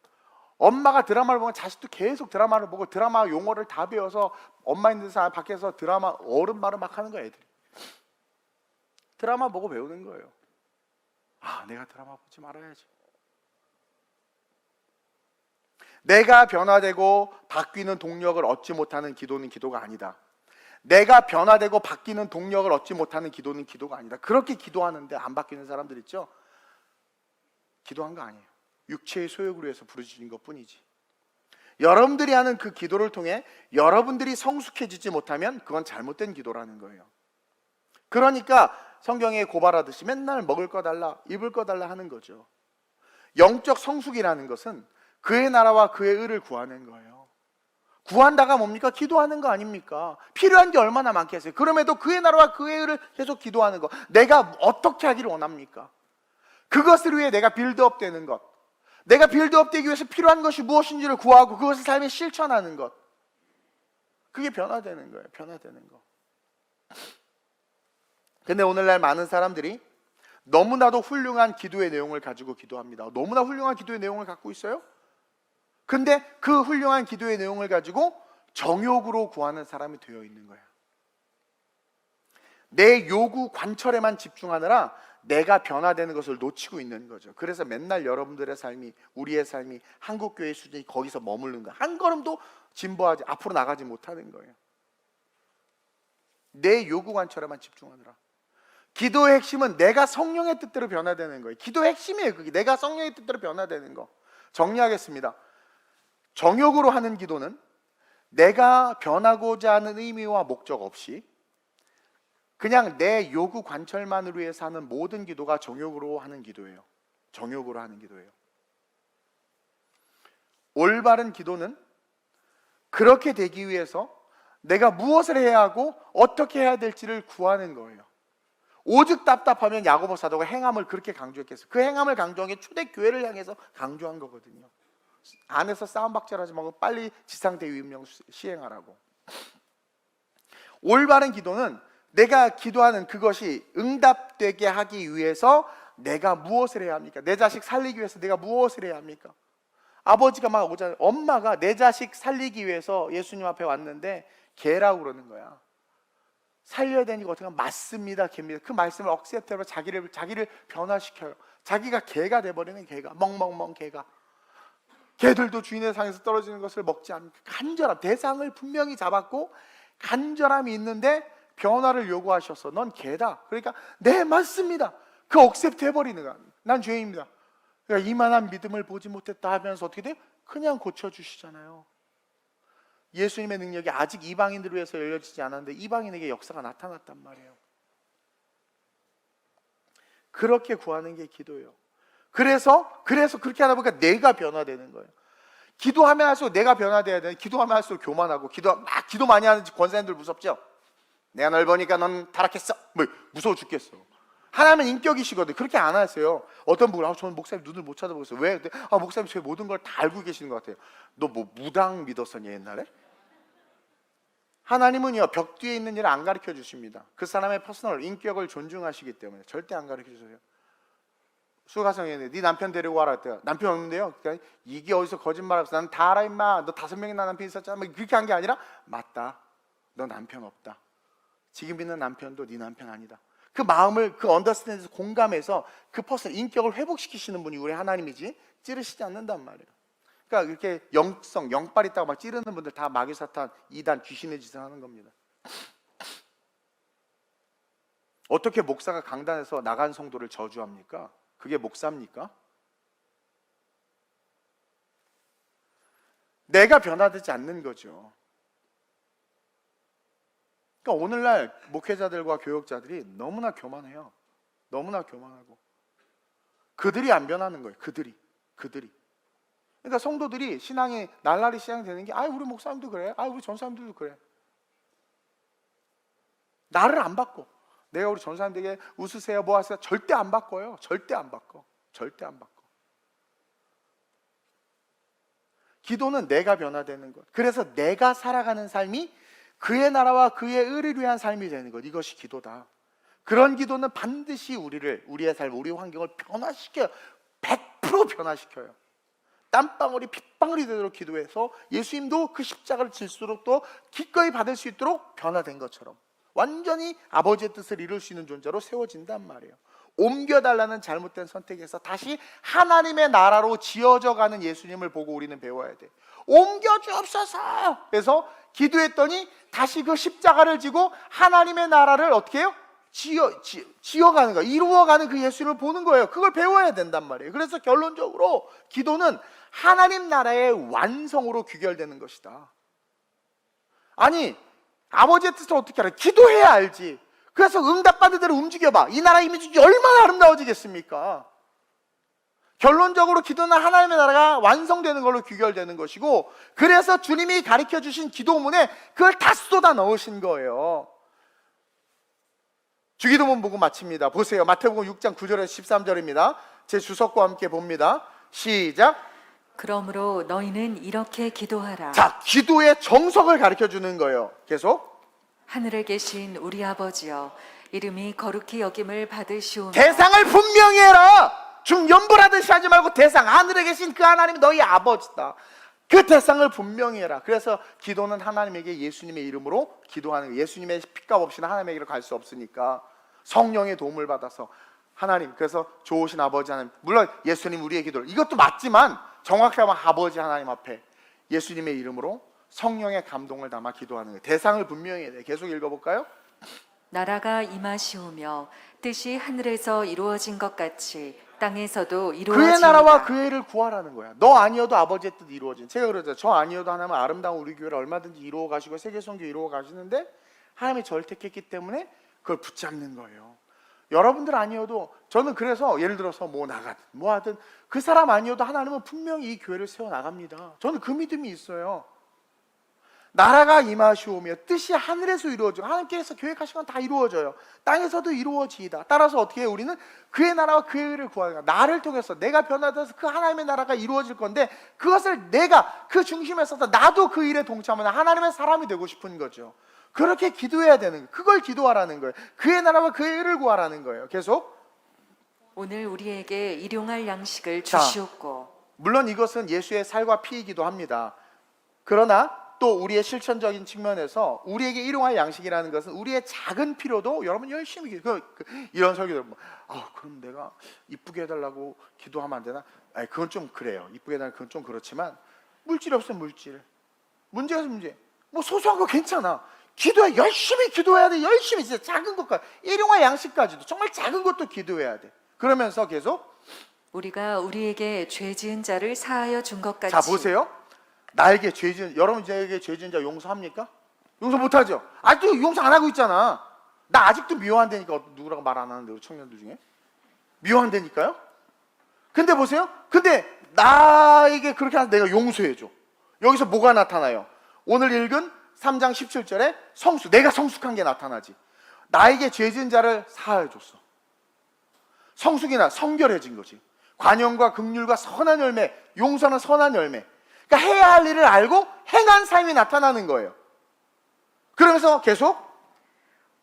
[SPEAKER 1] 엄마가 드라마를 보면 자식도 계속 드라마를 보고 드라마 용어를 다 배워서 엄마 있는 사람 밖에서 드라마 어른 말을 막 하는 거야. 애들이 드라마 보고 배우는 거예요. 아, 내가 드라마 보지 말아야지. 내가 변화되고 바뀌는 동력을 얻지 못하는 기도는 기도가 아니다. 내가 변화되고 바뀌는 동력을 얻지 못하는 기도는 기도가 아니다. 그렇게 기도하는데 안 바뀌는 사람들 있죠? 기도한 거 아니에요. 육체의 소욕을 위해서 부르짖은 것뿐이지. 여러분들이 하는 그 기도를 통해 여러분들이 성숙해지지 못하면 그건 잘못된 기도라는 거예요. 그러니까 성경에 고발하듯이 맨날 먹을 거 달라, 입을 거 달라 하는 거죠. 영적 성숙이라는 것은 그의 나라와 그의 의를 구하는 거예요. 구한다가 뭡니까? 기도하는 거 아닙니까? 필요한 게 얼마나 많겠어요. 그럼에도 그의 나라와 그의 의를 계속 기도하는 거. 내가 어떻게 하기를 원합니까? 그것을 위해 내가 빌드업 되는 것, 내가 빌드업 되기 위해서 필요한 것이 무엇인지를 구하고 그것을 삶에 실천하는 것, 그게 변화되는 거예요. 변화되는 거. 근데 오늘날 많은 사람들이 너무나도 훌륭한 기도의 내용을 가지고 기도합니다. 너무나 훌륭한 기도의 내용을 갖고 있어요. 근데 그 훌륭한 기도의 내용을 가지고 정욕으로 구하는 사람이 되어 있는 거예요. 내 요구 관철에만 집중하느라 내가 변화되는 것을 놓치고 있는 거죠. 그래서 맨날 여러분들의 삶이, 우리의 삶이, 한국교회 수준이 거기서 머무르는 거예요. 한 걸음도 진보하지, 앞으로 나가지 못하는 거예요. 내 요구 관철에만 집중하느라. 기도의 핵심은 내가 성령의 뜻대로 변화되는 거예요. 기도의 핵심이에요. 그게 내가 성령의 뜻대로 변화되는 거. 정리하겠습니다. 정욕으로 하는 기도는 내가 변하고자 하는 의미와 목적 없이 그냥 내 요구 관철만을 위해서 하는 모든 기도가 정욕으로 하는 기도예요. 정욕으로 하는 기도예요. 올바른 기도는 그렇게 되기 위해서 내가 무엇을 해야 하고 어떻게 해야 될지를 구하는 거예요. 오직 답답하면 야고보 사도가 행함을 그렇게 강조했겠어요. 그 행함을 강조한 게 초대교회를 향해서 강조한 거거든요. 안에서 싸움박질하지 말고 빨리 지상대위임령 시행하라고. 올바른 기도는 내가 기도하는 그것이 응답되게 하기 위해서 내가 무엇을 해야 합니까? 내 자식 살리기 위해서 내가 무엇을 해야 합니까? 아버지가 막 오잖아요. 엄마가 내 자식 살리기 위해서 예수님 앞에 왔는데 개라고 그러는 거야. 살려야 되니까 어떻게 하면 맞습니다, 개입니다. 그 말씀을 억셉트하고 자기를 변화시켜요. 자기가 개가 돼버리는, 개가 멍멍멍 개가. 개들도 주인의 상에서 떨어지는 것을 먹지 않습니까? 간절함, 대상을 분명히 잡았고 간절함이 있는데 변화를 요구하셔서 넌 개다. 그러니까 네 맞습니다. 그 억셉트 해버리는 거야. 난 죄인입니다. 그러니까 이만한 믿음을 보지 못했다 하면서 어떻게 돼요? 그냥 고쳐주시잖아요. 예수님의 능력이 아직 이방인들을 위해서 열려지지 않았는데 이방인에게 역사가 나타났단 말이에요. 그렇게 구하는 게 기도예요. 그래서 그렇게 하다 보니까 내가 변화되는 거예요. 기도하면 할수록 내가 변화돼야 돼. 기도하면 할수록 교만하고 기도 많이 하는 권사님들 무섭죠? 내가 널 보니까 넌 타락했어. 무서워 죽겠어. 하나님은 인격이시거든. 그렇게 안 하세요. 어떤 분은 저는 목사님 눈을 못 쳐다보겠어요. 왜? 목사님 제 모든 걸 다 알고 계시는 것 같아요. 너 뭐 무당 믿었었니 옛날에? 하나님은요 벽 뒤에 있는 일을 안 가르쳐 주십니다. 그 사람의 퍼스널 인격을 존중하시기 때문에 절대 안 가르쳐 주세요. 수가성이네. 네 남편 데리고 와라 했대요. 남편 없는데요. 그러니까 이게 어디서 거짓말하고 나는 다 알아 임마. 너 5명이나 남편 있었잖아. 뭐 그렇게 한 게 아니라 맞다. 너 남편 없다. 지금 있는 남편도 네 남편 아니다. 그 마음을 그 언더스탠드에서 공감해서 그 퍼슨 인격을 회복시키시는 분이 우리 하나님이지 찌르시지 않는단 말이에요. 그러니까 이렇게 영성, 영빨 있다고 막 찌르는 분들 다 마귀 사탄, 이단, 귀신의 짓을 하는 겁니다. 어떻게 목사가 강단에서 나간 성도를 저주합니까? 그게 목사입니까? 내가 변화되지 않는 거죠. 그러니까 오늘날 목회자들과 교역자들이 너무나 교만해요. 너무나 교만하고 그들이 안 변하는 거예요. 그들이. 그러니까 성도들이 신앙이 날라리 시작되는 게 우리 목사님도 그래. 우리 전사님들도 그래. 나를 안 바꿔. 내가 우리 전사님들에게 웃으세요 뭐 하세요 절대 안 바꿔요. 절대 안 바꿔. 기도는 내가 변화되는 것. 그래서 내가 살아가는 삶이 그의 나라와 그의 의를 위한 삶이 되는 것. 이것이 기도다. 그런 기도는 반드시 우리의 삶, 우리의 환경을 변화시켜요. 100% 변화시켜요. 땀방울이 핏방울이 되도록 기도해서 예수님도 그 십자가를 질수록 또 기꺼이 받을 수 있도록 변화된 것처럼 완전히 아버지의 뜻을 이룰 수 있는 존재로 세워진단 말이에요. 옮겨달라는 잘못된 선택에서 다시 하나님의 나라로 지어져 가는 예수님을 보고 우리는 배워야 돼. 옮겨주옵소서. 그래서 기도했더니 다시 그 십자가를 지고 하나님의 나라를 어떻게 해요? 지어가는 거예요. 이루어가는 그 예수님을 보는 거예요. 그걸 배워야 된단 말이에요. 그래서 결론적으로 기도는 하나님 나라의 완성으로 귀결되는 것이다. 아니 아버지의 뜻을 어떻게 알아? 기도해야 알지. 그래서 응답받은 대로 움직여봐. 이 나라 이미지 얼마나 아름다워지겠습니까? 결론적으로 기도는 하나님의 나라가 완성되는 걸로 귀결되는 것이고, 그래서 주님이 가르쳐 주신 기도문에 그걸 다 쏟아 넣으신 거예요. 주기도문 보고 마칩니다. 보세요. 마태복음 6장 9절에서 13절입니다. 제 주석과 함께 봅니다. 시작.
[SPEAKER 2] 그러므로 너희는 이렇게 기도하라.
[SPEAKER 1] 자, 기도의 정석을 가르쳐 주는 거예요. 계속.
[SPEAKER 2] 하늘에 계신 우리 아버지여, 이름이 거룩히 여김을 받으시오며.
[SPEAKER 1] 대상을 분명히 해라. 중연불하듯이 하지 말고 대상, 하늘에 계신 그 하나님이 너희 아버지다. 그 대상을 분명히 해라. 그래서 기도는 하나님에게 예수님의 이름으로 기도하는 거예요. 예수님의 핏값 없이는 하나님에게로 갈 수 없으니까 성령의 도움을 받아서 하나님, 그래서 좋으신 아버지 하나님, 물론 예수님 우리의 기도를, 이것도 맞지만 정확히 하면 아버지 하나님 앞에 예수님의 이름으로 성령의 감동을 담아 기도하는 거예요. 대상을 분명히 해야 돼요. 계속 읽어볼까요?
[SPEAKER 2] 나라가 임하시오며 뜻이 하늘에서 이루어진 것 같이 땅에서도 이루어지이다.
[SPEAKER 1] 그의 나라와 그의 일을 구하라는 거야. 너 아니어도 아버지의 뜻 이루어진. 제가 그러죠. 저 아니어도 하나님은 아름다운 우리 교회를 얼마든지 이루어 가시고 세계 선교 이루어 가시는데 하나님이 저를 택했기 때문에 그걸 붙잡는 거예요. 여러분들 아니어도, 저는 그래서 예를 들어서 뭐 나가든 뭐 하든 그 사람 아니어도 하나님은 분명히 이 교회를 세워 나갑니다. 저는 그 믿음이 있어요. 나라가 임하시오며 뜻이 하늘에서 이루어지고, 하나님께서 계획하신 건 다 이루어져요. 땅에서도 이루어지이다. 따라서 어떻게 해요? 우리는 그의 나라와 그의 의를 구하는 거야. 나를 통해서 내가 변화돼서 그 하나님의 나라가 이루어질 건데, 그것을 내가 그 중심에 서서 나도 그 일에 동참하는 하나님의 사람이 되고 싶은 거죠. 그렇게 기도해야 되는 거예요. 그걸 기도하라는 거예요. 그의 나라와 그의 의를 구하라는 거예요. 계속.
[SPEAKER 2] 오늘 우리에게 일용할 양식을
[SPEAKER 1] 자,
[SPEAKER 2] 주시옵고.
[SPEAKER 1] 물론 이것은 예수의 살과 피이기도 합니다. 그러나 또 우리의 실천적인 측면에서 우리에게 일용할 양식이라는 것은 우리의 작은 필요도 여러분 열심히 이런 설교들 보면, 그럼 내가 이쁘게 해달라고 기도하면 안 되나? 그건 좀 그래요. 이쁘게 해달라고, 그건 좀 그렇지만 물질이 없으면 물질, 문제가 있으면 문제, 뭐 소소한 거 괜찮아. 기도해. 열심히 기도해야 돼. 열심히. 진짜 작은 것까지, 일용할 양식까지도 정말 작은 것도 기도해야 돼. 그러면서 계속
[SPEAKER 2] 우리가 우리에게 죄 지은 자를 사하여 준 것 같이.
[SPEAKER 1] 자, 보세요. 나에게 죄 지은, 여러분 저에게 죄 지은 자 용서합니까? 용서 못하죠. 아직도 용서 안 하고 있잖아. 나 아직도 미워한다니까. 누구라고 말 안 하는데, 우리 청년들 중에 미워한다니까요. 근데 보세요. 근데 나에게 그렇게 하면 내가 용서해줘. 여기서 뭐가 나타나요? 오늘 읽은 3장 17절에 성수, 내가 성숙한 게 나타나지. 나에게 죄 지은 자를 사하여 줬어. 성숙이나 성결해진 거지. 관용과 긍휼과 선한 열매, 용서는 선한 열매. 그러니까 해야 할 일을 알고 행한 삶이 나타나는 거예요. 그러면서 계속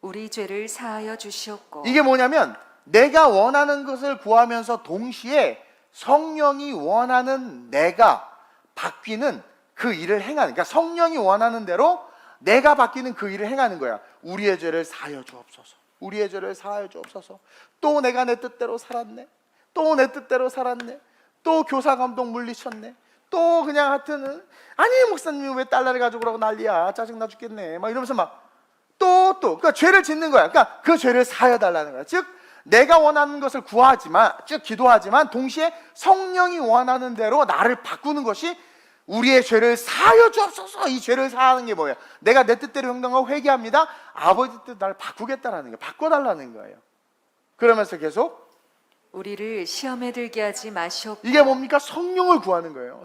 [SPEAKER 2] 우리 죄를 사하여 주시옵고.
[SPEAKER 1] 이게 뭐냐면 내가 원하는 것을 구하면서 동시에 성령이 원하는 내가 바뀌는 그 일을 행하는, 그러니까 성령이 원하는 대로 내가 바뀌는 그 일을 행하는 거야. 우리의 죄를 사하여 주옵소서. 우리의 죄를 사하여 주옵소서. 또 내가 내 뜻대로 살았네. 또 내 뜻대로 살았네. 또 교사 감독 물리쳤네. 또 그냥 하여튼 아니 목사님이 왜 달러를 가지고 오라고 난리야. 짜증나 죽겠네. 막 이러면서 막 또 그러니까 죄를 짓는 거야. 그러니까 그 죄를 사하여 달라는 거야. 즉 내가 원하는 것을 구하지만, 쭉 기도하지만 동시에 성령이 원하는 대로 나를 바꾸는 것이 우리의 죄를 사하여 주옵소서. 이 죄를 사하는 게 뭐예요? 내가 내 뜻대로 행동하고 회개합니다. 아버지 뜻 나를 바꾸겠다라는 거예요. 바꿔달라는 거예요. 그러면서 계속
[SPEAKER 2] 우리를 시험에 들게 하지 마시옵고.
[SPEAKER 1] 이게 뭡니까? 성령을 구하는 거예요.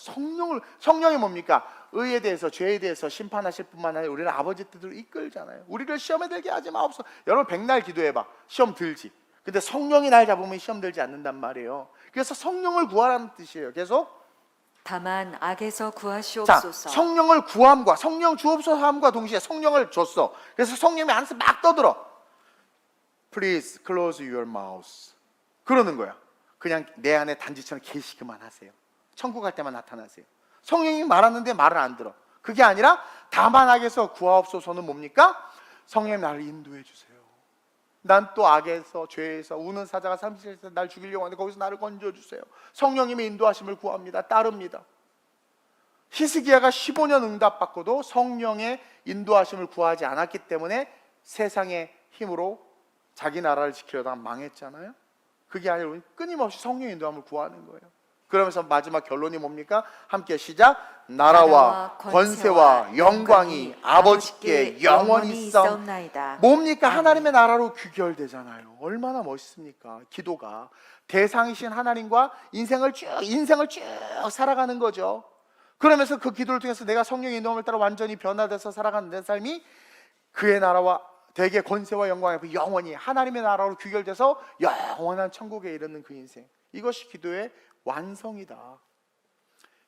[SPEAKER 1] 성령이 뭡니까? 의에 대해서, 죄에 대해서 심판하실 뿐만 아니라 우리를 아버지 뜻으로 이끌잖아요. 우리를 시험에 들게 하지 마옵소서. 여러분 백날 기도해봐. 시험 들지. 근데 성령이 날 잡으면 시험 들지 않는단 말이에요. 그래서 성령을 구하라는 뜻이에요. 계속
[SPEAKER 2] 다만 악에서
[SPEAKER 1] 자,
[SPEAKER 2] 구하시옵소서.
[SPEAKER 1] 성령을 구함과 성령 주옵소서 함과 동시에 성령을 줬어. 그래서 성령이 안에서 막 떠들어. Please close your mouth. 그러는 거야. 그냥 내 안에 단지처럼 계시 그만하세요. 천국 갈 때만 나타나세요. 성령이 말하는데 말을 안 들어. 그게 아니라 다만 악에서 구하옵소서는 뭡니까? 성령님 나를 인도해 주세요. 난 또 악에서, 죄에서, 우는 사자가 37세 날 죽이려고 하는데 거기서 나를 건져주세요. 성령님의 인도하심을 구합니다. 따릅니다. 히스기야가 15년 응답받고도 성령의 인도하심을 구하지 않았기 때문에 세상의 힘으로 자기 나라를 지키려다가 망했잖아요. 그게 아니라 끊임없이 성령의 인도함을 구하는 거예요. 그러면서 마지막 결론이 뭡니까? 함께 시작. 나라와 권세와 영광이 아버지께 영원히 있사옵나이다. 뭡니까? 하나님의 나라로 귀결되잖아요. 얼마나 멋있습니까? 기도가 대상이신 하나님과 인생을 쭉 살아가는 거죠. 그러면서 그 기도를 통해서 내가 성령의 인도함을 따라 완전히 변화돼서 살아가는 내 삶이 그의 나라와 대개 권세와 영광이 영원히 하나님의 나라로 귀결돼서 영원한 천국에 이르는 그 인생, 이것이 기도의 완성이다.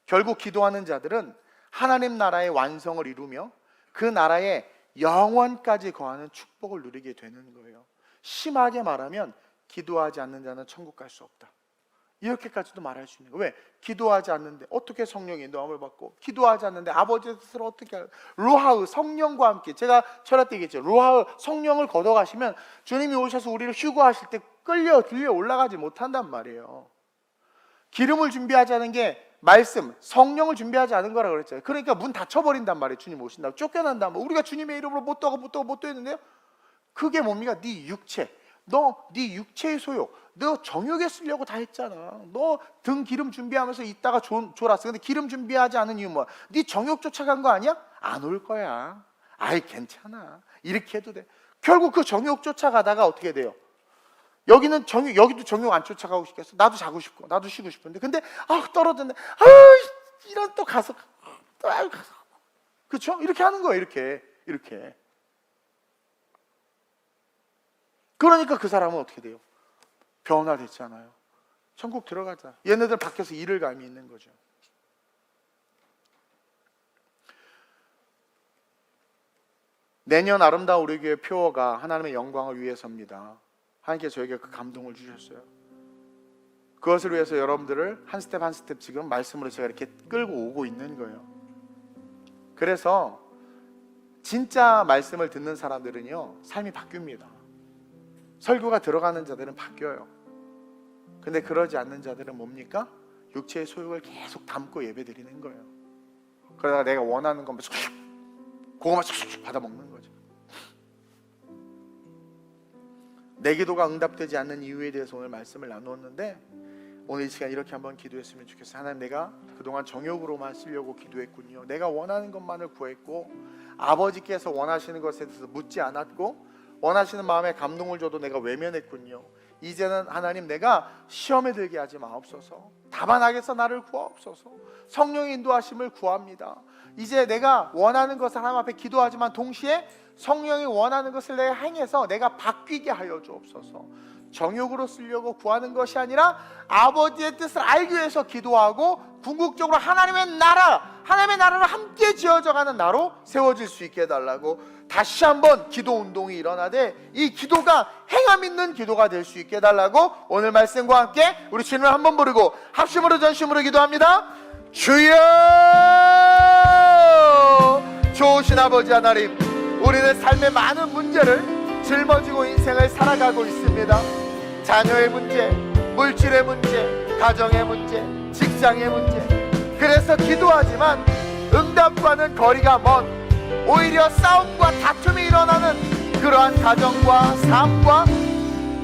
[SPEAKER 1] 결국 기도하는 자들은 하나님 나라의 완성을 이루며 그 나라의 영원까지 거하는 축복을 누리게 되는 거예요. 심하게 말하면 기도하지 않는 자는 천국 갈 수 없다. 이렇게까지도 말할 수 있는 거예요. 왜? 기도하지 않는데 어떻게 성령의 인도함을 받고, 기도하지 않는데 아버지의 뜻을 어떻게 할까? 루하의 성령과 함께, 제가 철학 때 얘기했죠. 루하의 성령을 걷어가시면 주님이 오셔서 우리를 휴거하실 때 끌려 들려 올라가지 못한단 말이에요. 기름을 준비하지 않은 게 말씀, 성령을 준비하지 않은 거라고 그랬잖아요. 그러니까 문 닫혀버린단 말이에요. 주님 오신다고 쫓겨난단 말이에요. 우리가 주님의 이름으로 못 도하고 했는데요. 그게 뭡니까? 네 육체, 네 육체의 소욕, 너 정욕에 쓰려고 다 했잖아. 너 등 기름 준비하면서 있다가 졸았어. 근데 기름 준비하지 않은 이유 뭐야? 네 정욕 쫓아간 거 아니야? 안 올 거야. 아이 괜찮아. 이렇게 해도 돼. 결국 그 정욕 쫓아가다가 어떻게 돼요? 여기는 여기도 정욕 안 쫓아가고 싶겠어. 나도 자고 싶고, 나도 쉬고 싶은데, 근데 떨어졌네. 이런 또 가서 그렇죠? 이렇게 하는 거예요. 이렇게. 그러니까 그 사람은 어떻게 돼요? 변화됐잖아요. 천국 들어가자. 얘네들 밖에서 일을 감이 있는 거죠. 내년 아름다운 우리 교회 표어가 하나님의 영광을 위해서입니다. 하나님께서 저에게 그 감동을 주셨어요. 그것을 위해서 여러분들을 한 스텝 한 스텝 지금 말씀으로 제가 이렇게 끌고 오고 있는 거예요. 그래서 진짜 말씀을 듣는 사람들은요, 삶이 바뀝니다. 설교가 들어가는 자들은 바뀌어요. 근데 그러지 않는 자들은 뭡니까? 육체의 소욕을 계속 담고 예배 드리는 거예요. 그러다가 내가 원하는 것만 그것만 쏙 받아먹는 거죠. 내 기도가 응답되지 않는 이유에 대해서 오늘 말씀을 나누었는데, 오늘 이 시간 이렇게 한번 기도했으면 좋겠어요. 하나님, 내가 그동안 정욕으로만 쓰려고 기도했군요. 내가 원하는 것만을 구했고, 아버지께서 원하시는 것에 대해서 묻지 않았고, 원하시는 마음에 감동을 줘도 내가 외면했군요. 이제는 하나님, 내가 시험에 들게 하지 마옵소서. 다만 악에서 나를 구하옵소서. 성령의 인도하심을 구합니다. 이제 내가 원하는 것을 하나님 앞에 기도하지만 동시에 성령이 원하는 것을 내가 행해서 내가 바뀌게 하여 주옵소서. 정욕으로 쓰려고 구하는 것이 아니라 아버지의 뜻을 알기 위해서 기도하고 궁극적으로 하나님의 나라, 하나님의 나라를 함께 지어져가는 나로 세워질 수 있게 해달라고 다시 한번 기도 운동이 일어나되 이 기도가 행함 있는 기도가 될 수 있게 해달라고 오늘 말씀과 함께 우리 주님을 한번 부르고 합심으로 전심으로 기도합니다. 주여, 좋으신 아버지 하나님, 우리는 삶의 많은 문제를 짊어지고 인생을 살아가고 있습니다. 자녀의 문제, 물질의 문제, 가정의 문제, 직장의 문제. 그래서 기도하지만 응답과는 거리가 먼 오히려 싸움과 다툼이 일어나는 그러한 가정과 삶과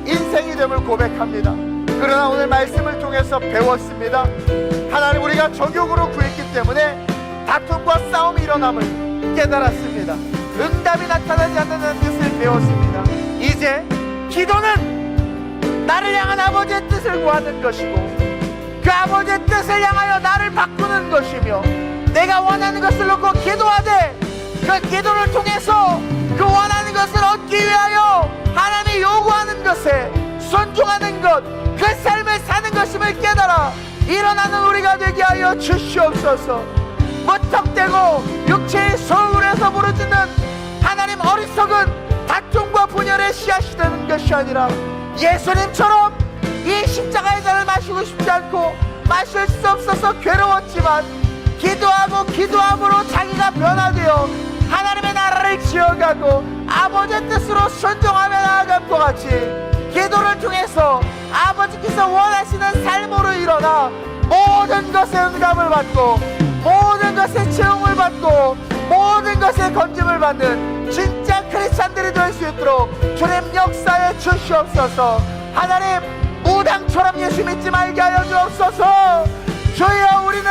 [SPEAKER 1] 인생이 됨을 고백합니다. 그러나 오늘 말씀을 통해서 배웠습니다. 하나님, 우리가 정욕으로 구했기 때문에 다툼과 싸움이 일어남을 깨달았습니다. 응답이 나타나지 않는 뜻을 배웠습니다. 이제 기도는 나를 향한 아버지의 뜻을 구하는 것이고 그 아버지의 뜻을 향하여 나를 바꾸는 것이며 내가 원하는 것을 놓고 기도하되 그 기도를 통해서 그 원하는 것을 얻기 위하여 하나님이 요구하는 것에 순종하는 것, 그 삶을 사는 것임을 깨달아 일어나는 우리가 되게 하여 주시옵소서. 무턱대고 육체의 소울에서 부르짖는 하나님 어리석은 다툼과 분열의 씨앗이 되는 것이 아니라 예수님처럼 이 십자가의 잔을 마시고 싶지 않고 마실 수 없어서 괴로웠지만 기도하고 기도함으로 자기가 변화되어 하나님의 나라를 지어가고 아버지의 뜻으로 순종하며 나아갈 것 같이 기도를 통해서 아버지께서 원하시는 삶으로 일어나 모든 것에 응답을 받고 모든 것에 채용을 받고 모든 것에 건짐을 받는 진짜 크리스찬들이 될 수 있도록 주님 역사에 주시옵소서. 하나님, 무당처럼 예수 믿지 말게 하여 주옵소서. 주여, 우리는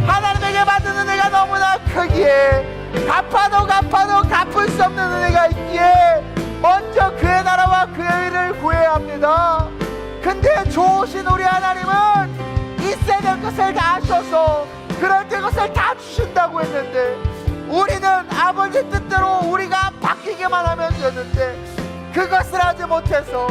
[SPEAKER 1] 하나님에게 받은 은혜가 너무나 크기에 갚아도 갚을 수 없는 은혜가 있기에 먼저 그의 나라와 그의 의를 구해야 합니다. 근데 좋으신 우리 하나님은 있어야 될 것을 다 하셔서 그럴 때 것을 다 주신다고 했는데 우리는 아버지 뜻대로 우리가 바뀌기만 하면 되는데 그것을 하지 못해서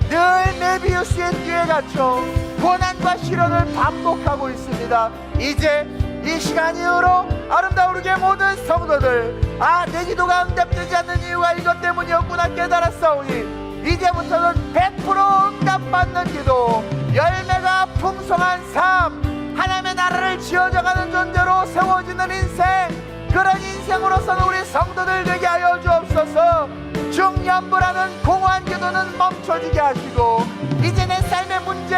[SPEAKER 1] 늘 메비우스의 뒤에 갇혀 고난과 시련을 반복하고 있습니다. 이제 이 시간 이후로 아름다운 우리의 모든 성도들, 내 기도가 응답되지 않는 이유가 이것 때문이었구나 깨달았사오니 이제부터는 100% 응답받는 기도, 열매가 풍성한 삶, 하나님의 나라를 지어져가는 존재로 세워지는 인생, 그런 인생으로서는 우리 성도들 되게 하여 주옵소서. 중연부라는 공허한 기도는 멈춰지게 하시고 이제 내 삶의 문제,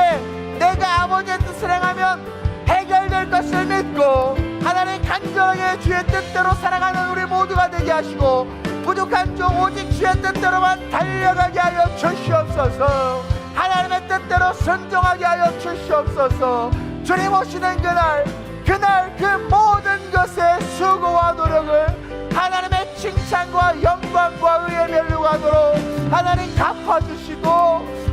[SPEAKER 1] 내가 아버지의 뜻을 행하면 해결될 것을 믿고 하나님 간절하게 주의 뜻대로 살아가는 우리 모두가 되게 하시고 부족한 종 오직 주의 뜻대로만 달려가게 하여 주시옵소서. 하나님의 뜻대로 순종하게 하여 주시옵소서. 주님 오시는 그날 그 모든 것의 수고와 노력을 하나님의 칭찬과 영광과 의에 멸류관으로 하나님 갚아주시고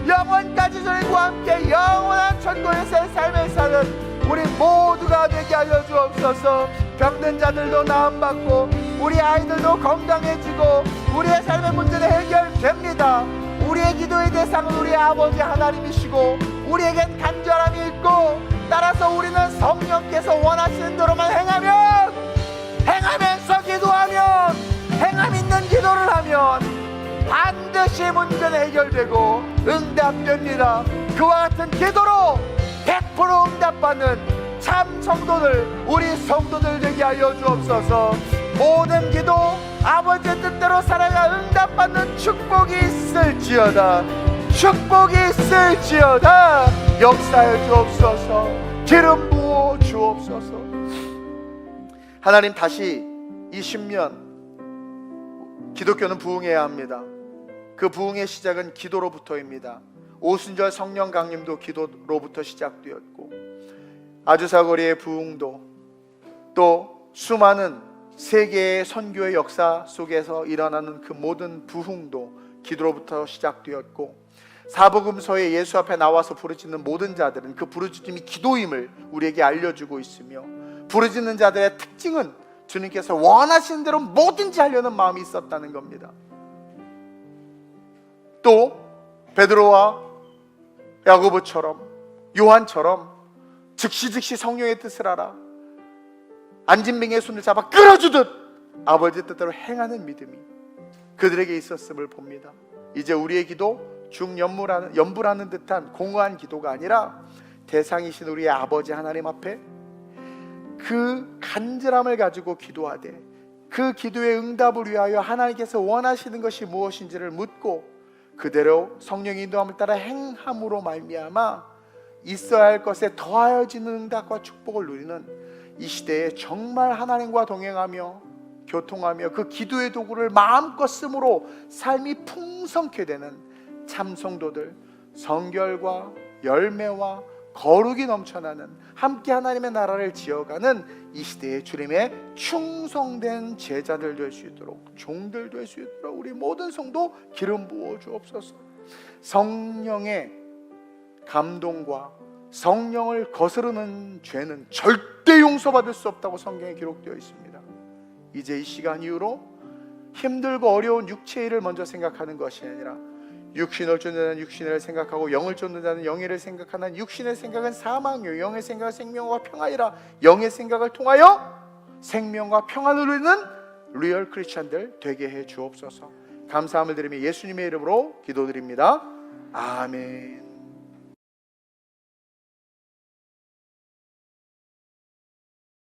[SPEAKER 1] 영원까지 주님과 함께 영원한 천국에서의 삶을 사는 우리 모두가 되게 하여 주옵소서. 병든 자들도 나음받고 우리 아이들도 건강해지고 우리의 삶의 문제는 해결됩니다. 우리의 기도의 대상은 우리 아버지 하나님이시고 우리에겐 간절함이 있고 따라서 우리는 성령께서 원하시는 대로만 행하면서 기도하면 행함 있는 기도를 하면 반드시 문제는 해결되고 응답됩니다. 그와 같은 기도로 100% 응답받는 참 성도들, 우리 성도들 되게 하여 주옵소서. 모든 기도 아버지의 뜻대로 살아가 응답받는 축복이 있을지어다. 축복이 있을지어다. 역사해 주옵소서. 기름 부어 주옵소서. 하나님, 다시 이 10년 기독교는 부흥해야 합니다. 그 부흥의 시작은 기도로부터입니다. 오순절 성령 강림도 기도로부터 시작되었고 아주사거리의 부흥도 또 수많은 세계의 선교의 역사 속에서 일어나는 그 모든 부흥도 기도로부터 시작되었고 사복음서에 예수 앞에 나와서 부르짖는 모든 자들은 그 부르짖음이 기도임을 우리에게 알려주고 있으며 부르짖는 자들의 특징은 주님께서 원하시는 대로 뭐든지 하려는 마음이 있었다는 겁니다. 또 베드로와 야고보처럼 요한처럼 즉시 성령의 뜻을 알아 안진뱅이의 손을 잡아 끌어주듯 아버지의 뜻대로 행하는 믿음이 그들에게 있었음을 봅니다. 이제 우리의 기도 연불하는 듯한 공허한 기도가 아니라 대상이신 우리의 아버지 하나님 앞에 그 간절함을 가지고 기도하되 그 기도의 응답을 위하여 하나님께서 원하시는 것이 무엇인지를 묻고 그대로 성령의 인도함을 따라 행함으로 말미암아 있어야 할 것에 더하여지는 응답과 축복을 누리는 이 시대에 정말 하나님과 동행하며 교통하며 그 기도의 도구를 마음껏 쓰므로 삶이 풍성케 되는 참 성도들, 성결과 열매와 거룩이 넘쳐나는 함께 하나님의 나라를 지어가는 이 시대의 주님의 충성된 제자들 될 수 있도록, 종들 될 수 있도록 우리 모든 성도 기름 부어 주옵소서. 성령의 감동과 성령을 거스르는 죄는 절대 용서받을 수 없다고 성경에 기록되어 있습니다. 이제 이 시간 이후로 힘들고 어려운 육체의 일을 먼저 생각하는 것이 아니라 육신을 쫓는 자는 육신을 생각하고 영을 쫓는 자는 영의를 생각하는 육신의 생각은 사망이요 영의 생각은 생명과 평안이라. 영의 생각을 통하여 생명과 평안을 누리는 리얼 크리스찬들 되게 해 주옵소서. 감사함을 드리며 예수님의 이름으로 기도드립니다. 아멘.